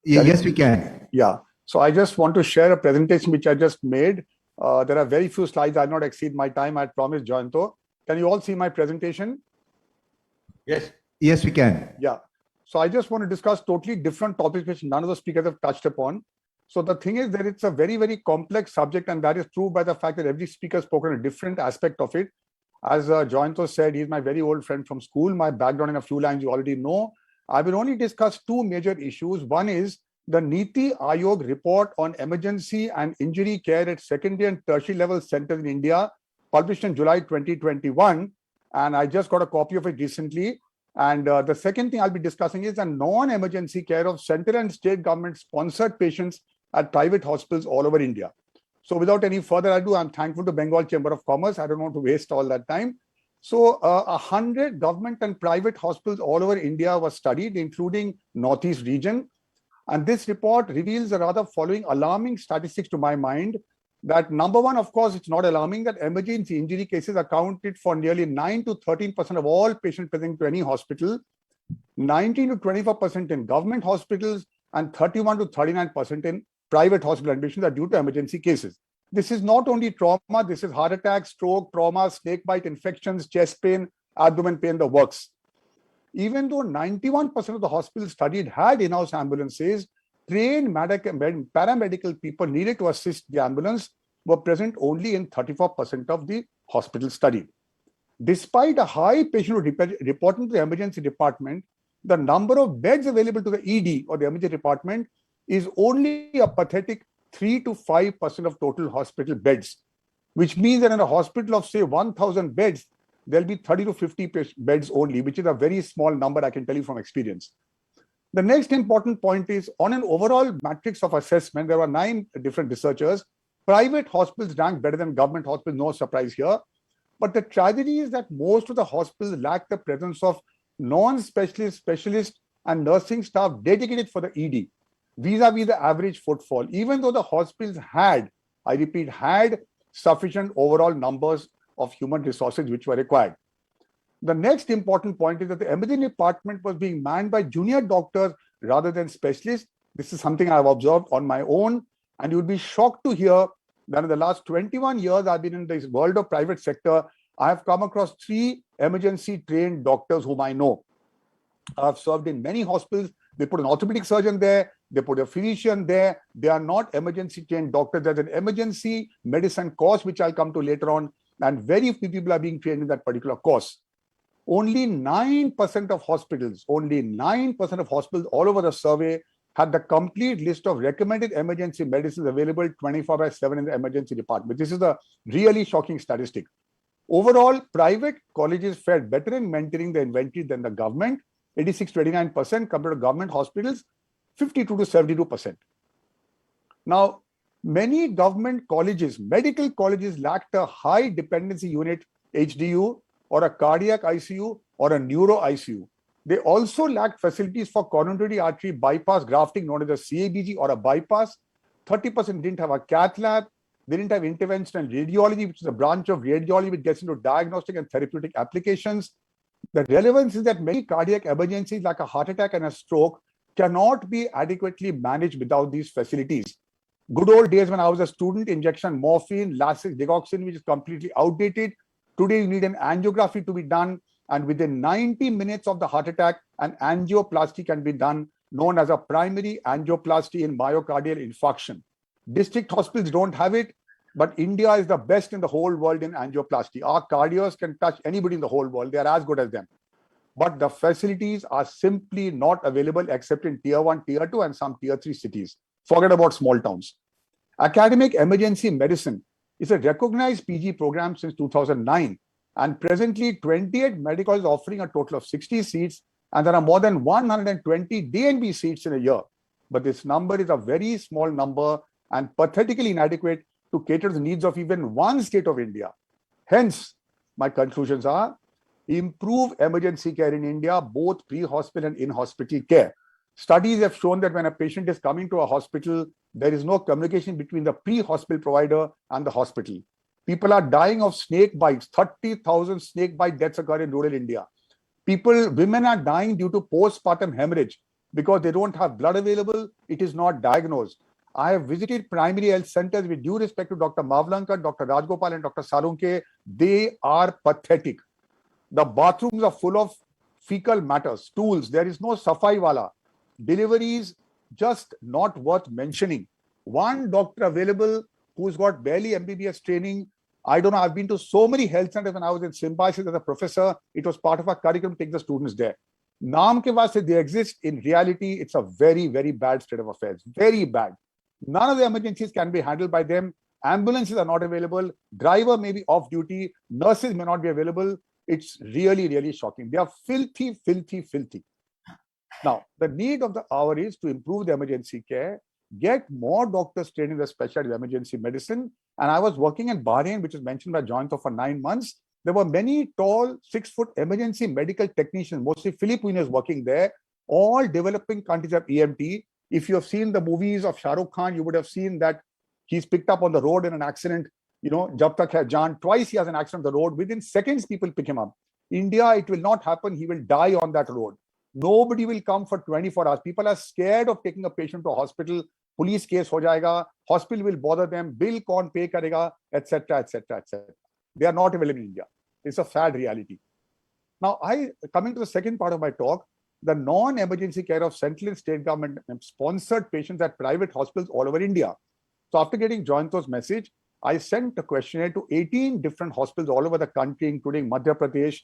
Yes, we can. Yeah. So I just want to share a presentation which I just made. There are very few slides. I'll not exceed my time. I promised Jayanto. Can you all see my presentation? Yes. Yes, we can. Yeah. So I just want to discuss totally different topics which none of the speakers have touched upon. So the thing is that it's a very, very complex subject, and that is proved by the fact that every speaker spoke on a different aspect of it. As Jayanto said, he's my very old friend from school. My background in a few lines you already know. I will only discuss two major issues. One is the Niti Aayog report on emergency and injury care at secondary and tertiary level centers in India, published in July 2021. And I just got a copy of it recently. And the second thing I'll be discussing is the non-emergency care of central and state government sponsored patients at private hospitals all over India. So without any further ado, I'm thankful to Bengal Chamber of Commerce. I don't want to waste all that time. So 100 government and private hospitals all over India were studied, including Northeast region. And this report reveals a rather following alarming statistics to my mind. That number one, of course, it's not alarming that emergency injury cases accounted for nearly 9 to 13% of all patients presenting to any hospital, 19 to 24% in government hospitals, and 31 to 39% in private hospital admissions are due to emergency cases. This is not only trauma, this is heart attack, stroke, trauma, snake bite infections, chest pain, abdomen pain, the works. Even though 91% of the hospitals studied had in-house ambulances, trained paramedical people needed to assist the ambulance were present only in 34% of the hospitals studied. Despite a high patient reporting to the emergency department, the number of beds available to the ED or the emergency department is only a pathetic 3 to 5% of total hospital beds, which means that in a hospital of say 1,000 beds, there'll be 30 to 50 beds only, which is a very small number, I can tell you from experience. The next important point is on an overall matrix of assessment, there were 9 different researchers. Private hospitals rank better than government hospitals, no surprise here. But the tragedy is that most of the hospitals lack the presence of non-specialist, specialist, and nursing staff dedicated for the ED, vis-a-vis the average footfall, even though the hospitals had, I repeat, had sufficient overall numbers of human resources which were required. The next important point is that the emergency department was being manned by junior doctors rather than specialists. This is something I've observed on my own, and you'll be shocked to hear that in the last 21 years I've been in this world of private sector, I have come across 3 emergency trained doctors whom I know. I've served in many hospitals. They put an orthopedic surgeon there, they put a physician there. They are not emergency trained doctors. There's an emergency medicine course, which I'll come to later on, and very few people are being trained in that particular course. Only 9% of hospitals, only 9% of hospitals all over the survey had the complete list of recommended emergency medicines available 24/7 in the emergency department. This is a really shocking statistic. Overall, private colleges fared better in maintaining the inventory than the government, 86 to 89% compared to government hospitals, 52 to 72%. Now, many government colleges, medical colleges lacked a high dependency unit, HDU, or a cardiac ICU or a neuro ICU. They also lacked facilities for coronary artery bypass grafting, known as a CABG or a bypass. 30% didn't have a cath lab. They didn't have interventional radiology, which is a branch of radiology which gets into diagnostic and therapeutic applications. The relevance is that many cardiac emergencies like a heart attack and a stroke cannot be adequately managed without these facilities. Good old days when I was a student, injection morphine, Lasix, digoxin, which is completely outdated. Today, you need an angiography to be done, and within 90 minutes of the heart attack, an angioplasty can be done, known as a primary angioplasty in myocardial infarction. District hospitals don't have it, but India is the best in the whole world in angioplasty. Our cardios can touch anybody in the whole world. They are as good as them. But the facilities are simply not available except in tier 1, tier 2, and some tier 3 cities. Forget about small towns. Academic emergency medicine is a recognized PG program since 2009, and presently 28 medical colleges offering a total of 60 seats, and there are more than 120 DNB seats in a year. But this number is a very small number and pathetically inadequate to cater to the needs of even one state of India. Hence, my conclusions are: improve emergency care in India, both pre-hospital and in-hospital care. Studies have shown that when a patient is coming to a hospital, there is no communication between the pre-hospital provider and the hospital. People are dying of snake bites. 30,000 snake bite deaths occur in rural India. Women are dying due to postpartum hemorrhage because they don't have blood available. It is not diagnosed. I have visited primary health centers, with due respect to Dr. Mavlankar, Dr. Rajgopal, and Dr. Sarunke. They are pathetic. The bathrooms are full of fecal matter, stools. There is no safai wala. Deliveries just not worth mentioning. One doctor available who's got barely MBBS training. I don't know. I've been to so many health centers when I was in Symbiosis as a professor. It was part of our curriculum to take the students there. Naam ke vaste they exist. In reality, it's a very, very bad state of affairs. Very bad. None of the emergencies can be handled by them. Ambulances are not available. Driver may be off duty. Nurses may not be available. It's really, really shocking. They are filthy, filthy, filthy. Now, the need of the hour is to improve the emergency care, get more doctors trained in the specialty of emergency medicine. And I was working in Bahrain, which is mentioned by Joyanto, for 9 months. There were many tall, 6-foot emergency medical technicians, mostly Filipinos working there, all developing countries of EMT. If you have seen the movies of Shah Rukh Khan, you would have seen that he's picked up on the road in an accident. You know, Jab Tak Hai Jaan, twice he has an accident on the road. Within seconds, people pick him up. India, it will not happen. He will die on that road. Nobody will come for 24 hours. People are scared of taking a patient to a hospital. Police case ho jayega. Hospital will bother them. Bill kaun pay karega, etc., etc., etc. They are not available in India. It's a sad reality. Now, coming to the second part of my talk, the non-emergency care of central and state government sponsored patients at private hospitals all over India. So after getting Joyanto's message, I sent a questionnaire to 18 different hospitals all over the country, including Madhya Pradesh,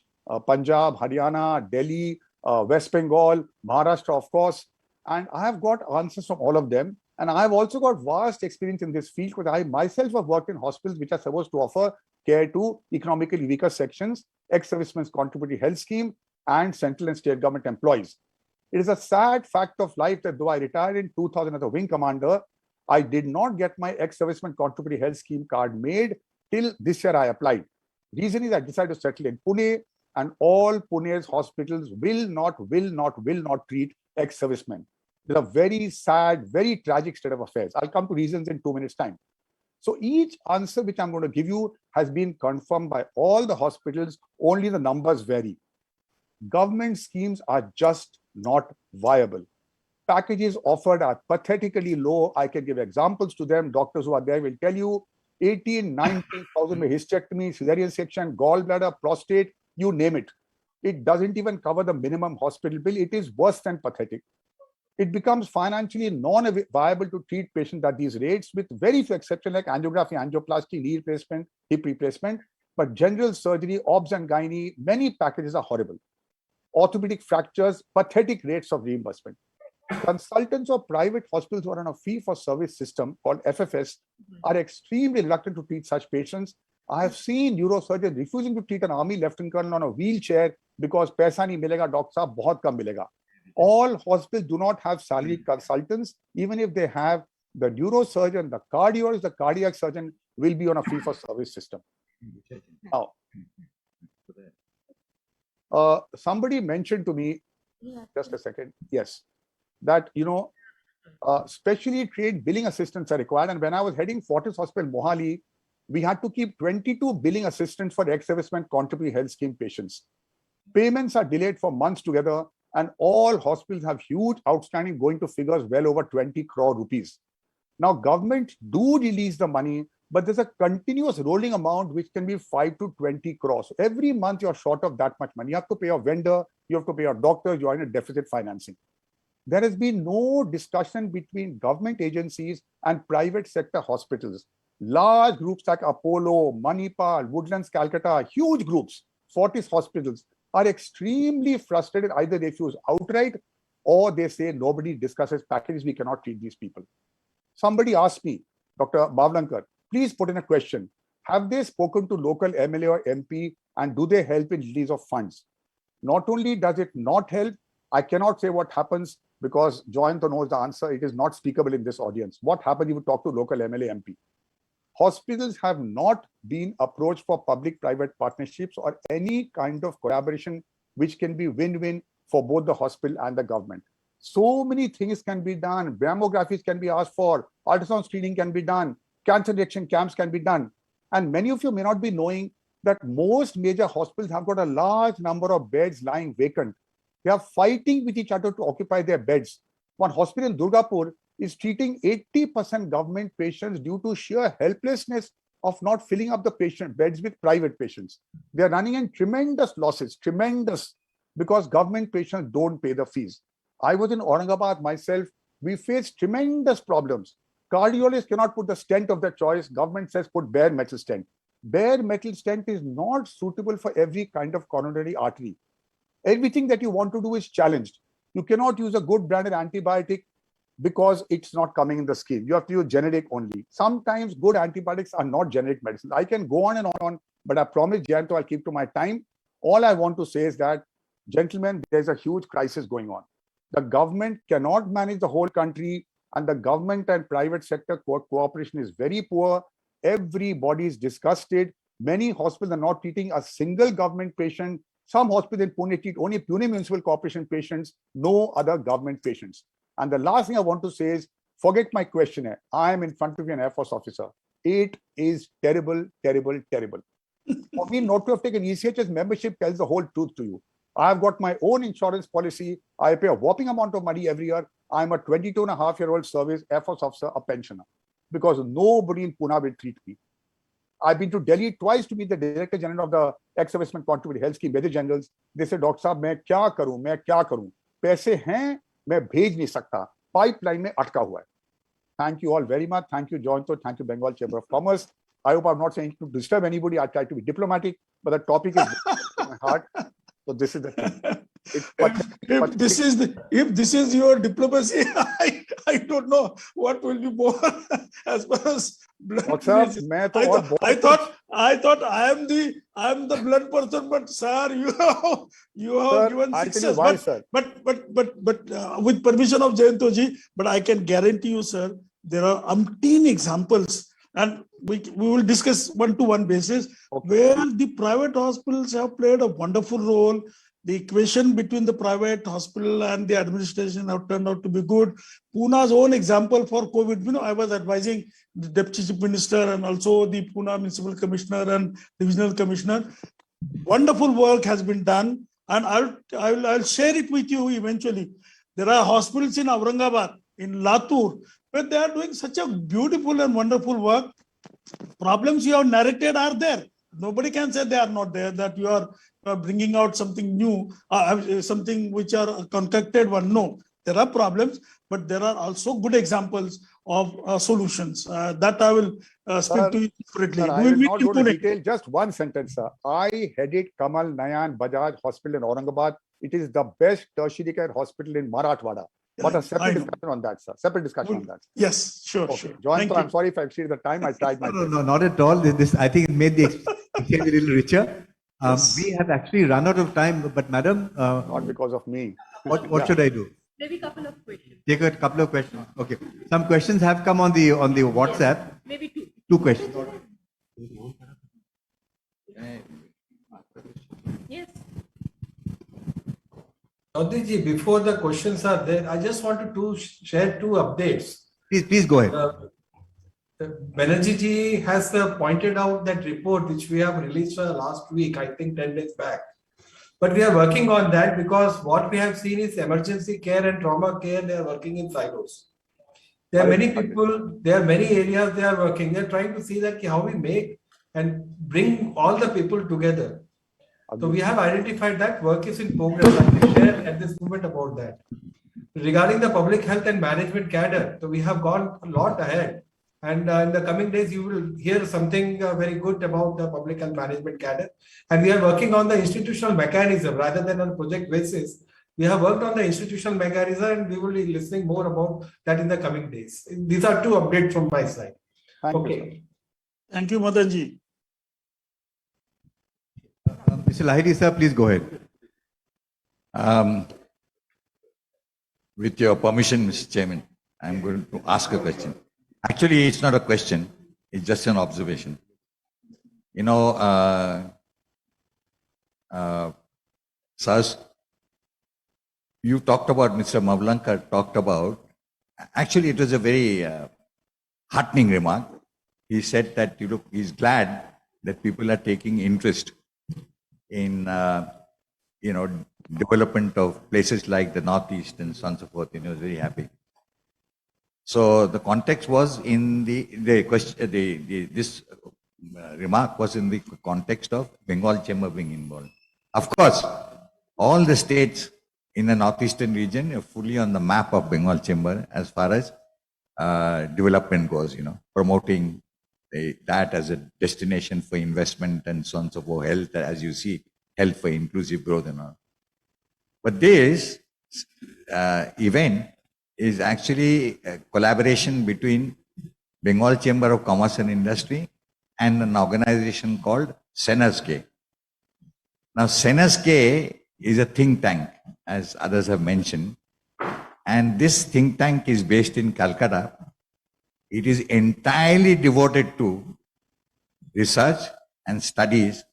Punjab, Haryana, Delhi, West Bengal, Maharashtra, of course. And I have got answers from all of them. And I have also got vast experience in this field because I myself have worked in hospitals which are supposed to offer care to economically weaker sections, ex-servicemen's contributory health scheme, and central and state government employees. It is a sad fact of life that though I retired in 2000 as a wing commander, I did not get my ex-serviceman contributory health scheme card made till this year I applied. Reason is I decided to settle in Pune, and all Pune's hospitals will not treat ex-servicemen. It's a very sad, very tragic state of affairs. I'll come to reasons in 2 minutes' time. So each answer which I'm going to give you has been confirmed by all the hospitals, only the numbers vary. Government schemes are just not viable. Packages offered are pathetically low. I can give examples to them. Doctors who are there will tell you 18, 19,000 में hysterectomy, cesarean section, gallbladder, prostate, you name it. It doesn't even cover the minimum hospital bill. It is worse than pathetic. It becomes financially non-viable to treat patients at these rates, with very few exceptions like angiography, angioplasty, knee replacement, hip replacement. But general surgery, obs and gynae, many packages are horrible. Orthopedic fractures, pathetic rates of reimbursement. Consultants of private hospitals who are on a fee-for-service system called FFS are extremely reluctant to treat such patients. I have seen neurosurgeons refusing to treat an army lieutenant colonel on a wheelchair because paisa nahi milega, doctor sahab, bahut kam milega. All hospitals do not have salaried consultants. Even if they have, the neurosurgeon, the cardiologist, the cardiac surgeon will be on a fee-for-service system. Now, somebody mentioned to me, just a second, yes, that, specially trained billing assistants are required. And when I was heading Fortis Hospital, Mohali, we had to keep 22 billing assistants for ex-servicemen contributory health scheme patients. Payments are delayed for months together, and all hospitals have huge outstanding going to figures well over 20 crore rupees. Now, government do release the money, but there's a continuous rolling amount which can be 5 to 20 crores. So every month you're short of that much money. You have to pay your vendor, you have to pay your doctor, you're in a deficit financing. There has been no discussion between government agencies and private sector hospitals. Large groups like Apollo, Manipal, Woodlands, Calcutta, huge groups, Fortis hospitals, are extremely frustrated. Either they refuse outright or they say nobody discusses packages, we cannot treat these people. Somebody asked me, Dr. Bavlankar, please put in a question. Have they spoken to local MLA or MP, and do they help in release of funds? Not only does it not help, I cannot say what happens because Joyanto knows the answer. It is not speakable in this audience. What happens if you talk to local MLA, MP? Hospitals have not been approached for public-private partnerships or any kind of collaboration which can be win-win for both the hospital and the government. So many things can be done. Mammographies can be asked for. Ultrasound screening can be done. Cancer detection camps can be done. And many of you may not be knowing that most major hospitals have got a large number of beds lying vacant. They are fighting with each other to occupy their beds. One hospital in Durgapur is treating 80% government patients due to sheer helplessness of not filling up the patient beds with private patients. They are running in tremendous losses, tremendous, because government patients don't pay the fees. I was in Aurangabad myself. We faced tremendous problems. Cardiologists cannot put the stent of their choice. Government says put bare metal stent. Bare metal stent is not suitable for every kind of coronary artery. Everything that you want to do is challenged. You cannot use a good branded antibiotic because it's not coming in the scheme. You have to use generic only. Sometimes good antibiotics are not generic medicines. I can go on and on, but I promise, Jayanto, I'll keep to my time. All I want to say is that, gentlemen, there's a huge crisis going on. The government cannot manage the whole country, and the government and private sector cooperation is very poor. Everybody is disgusted. Many hospitals are not treating a single government patient. Some hospitals in Pune treat only Pune Municipal Corporation patients, no other government patients. And the last thing I want to say is, forget my questionnaire. I am in front of you, an Air Force officer. It is terrible, terrible, terrible. For me not to have taken ECHS membership tells the whole truth to you. I have got my own insurance policy. I pay a whopping amount of money every year. I'm a 22.5-year-old service Air Force officer, a pensioner, because nobody in Pune will treat me. I've been to Delhi twice to meet the Director General of the ex-servicemen contributory health scheme, Major Generals. They said, Doctor Saab, मैं क्या करूं? पैसे हैं, मैं भेज नहीं सकता. Pipeline में अटका हुआ है. Thank you all very much. Thank you, Joyanto. Thank you, Bengal Chamber of Commerce. I hope I'm not saying to disturb anybody. I try to be diplomatic, but the topic is in my heart. So this is the thing. It's If this is your diplomacy, I don't know what will be more as far as blunt WhatsApp, is. मैं तो I और thought, I thought I thought I am the blunt person, but sir, you have Sir, given I'll tell you success. why, sir. But with permission of Jayantoji, but I can guarantee you, sir, there are umpteen examples, and we will discuss one-to-one basis Okay. where the private hospitals have played a wonderful role. The equation between the private hospital and the administration have turned out to be good. Pune's own example for COVID, I was advising the Deputy Chief Minister and also the Pune Municipal Commissioner and Divisional Commissioner. Wonderful work has been done, and I'll share it with you eventually. There are hospitals in Aurangabad, in Latur, where they are doing such a beautiful and wonderful work. Problems you have narrated are there. Nobody can say they are not there, that you are bringing out something new, something which are concocted one. No, there are problems, but there are also good examples of solutions. That I will speak to you separately. Sir, I We will meet not in go into Pune. detail. Just one sentence, sir. I headed Kamal Nayan Bajaj Hospital in Aurangabad. It is the best tertiary care hospital in Marathwada. But a I separate know. discussion on that, sir. Separate discussion on that. Yes, sure, Okay, sure. Joint, Thank I'm you. sorry if I exceeded the time. I tried my No, best. no, not at all. This, I think it made the exchange a little richer. Yes. We have actually run out of time, but madam, Not because of me. what Yeah. should I do? Maybe a couple of questions. Take a couple of questions. Okay. Some questions have come on the WhatsApp. Maybe two. Two questions. Yes. Chaudhary, before the questions are there, I just wanted to share two updates. Please go ahead. Banerjee ji has pointed out that report which we have released last week, I think 10 days back. But we are working on that because what we have seen is emergency care and trauma care, they are working in silos. There are many people, there are many areas they are working. They are trying to see that how we make and bring all the people together. So we have identified that work is in progress. I can share at this moment about that. Regarding the public health and management cadre, so we have gone a lot ahead. And in the coming days, you will hear something very good about the public health management cadre. And we are working on the institutional mechanism rather than on project basis. We have worked on the institutional mechanism and we will be listening more about that in the coming days. These are two updates from my side. Thank you, sir. Okay. Thank you, Madanji. Mr. Lahiri, sir, please go ahead. With your permission, Mr. Chairman, I'm going to ask a question. Actually, it's not a question, it's just an observation. You know, Sas, you talked about, Mr. Mavlankar talked about, actually it was a very heartening remark. He said that, you know, he's glad that people are taking interest in, you know, development of places like the Northeast and so on and so forth. You know, he was very happy. So the context was in the question, this remark was in the context of Bengal Chamber being involved. Of course, all the states in the northeastern region are fully on the map of Bengal Chamber as far as development goes, you know, promoting that as a destination for investment and so on and so forth, health, as you see, health for inclusive growth and all. But this event is actually a collaboration between Bengal Chamber of Commerce and Industry and an organization called SENESK. Now, SENESK is a think tank, as others have mentioned, and this think tank is based in Calcutta. It is entirely devoted to research and studies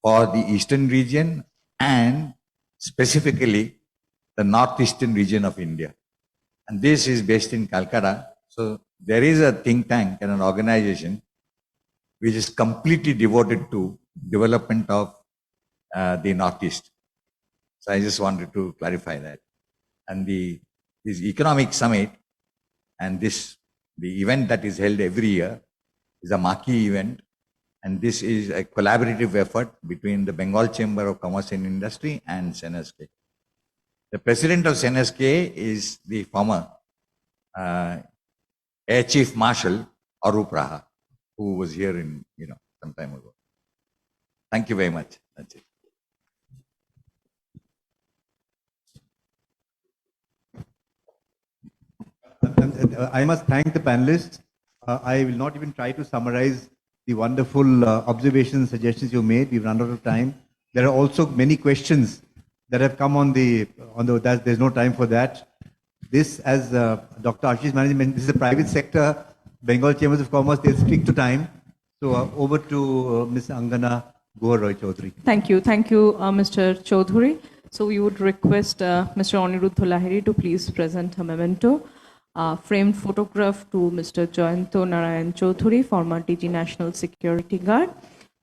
for the eastern region and specifically the northeastern region of India. And this is based in Calcutta. So there is a think tank and an organization which is completely devoted to development of the Northeast. So I just wanted to clarify that. And this economic summit and the event that is held every year is a marquee event. And this is a collaborative effort between the Bengal Chamber of Commerce and Industry and SENESK. The president of SENESK is the former Air Chief Marshal Arup Raha, who was here in, some time ago. Thank you very much. That's it. I must thank the panelists. I will not even try to summarize the wonderful observations, suggestions you made. We've run out of time. There are also many questions that have come there's no time for that. This, as Dr. Ashish Management, this is a private sector, Bengal Chambers of Commerce, they'll stick to time. So over to Ms. Angana Gohar Roy Chaudhary. Thank you, Mr. Chaudhary. So we would request Mr. Aniruddha Lahiri to please present a memento. Framed photograph to Mr. Jayanto Narayan Chaudhary, former DG National Security Guard,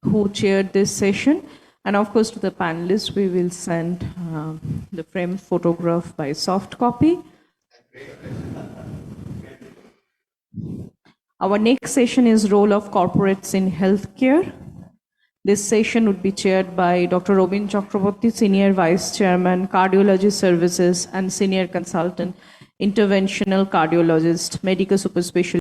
who chaired this session. And of course, to the panelists, we will send the framed photograph by soft copy. Our next session is role of corporates in healthcare. This session would be chaired by Dr. Robin Chakraborty, Senior Vice Chairman, Cardiology Services and Senior Consultant, Interventional Cardiologist, Medical Super Specialist.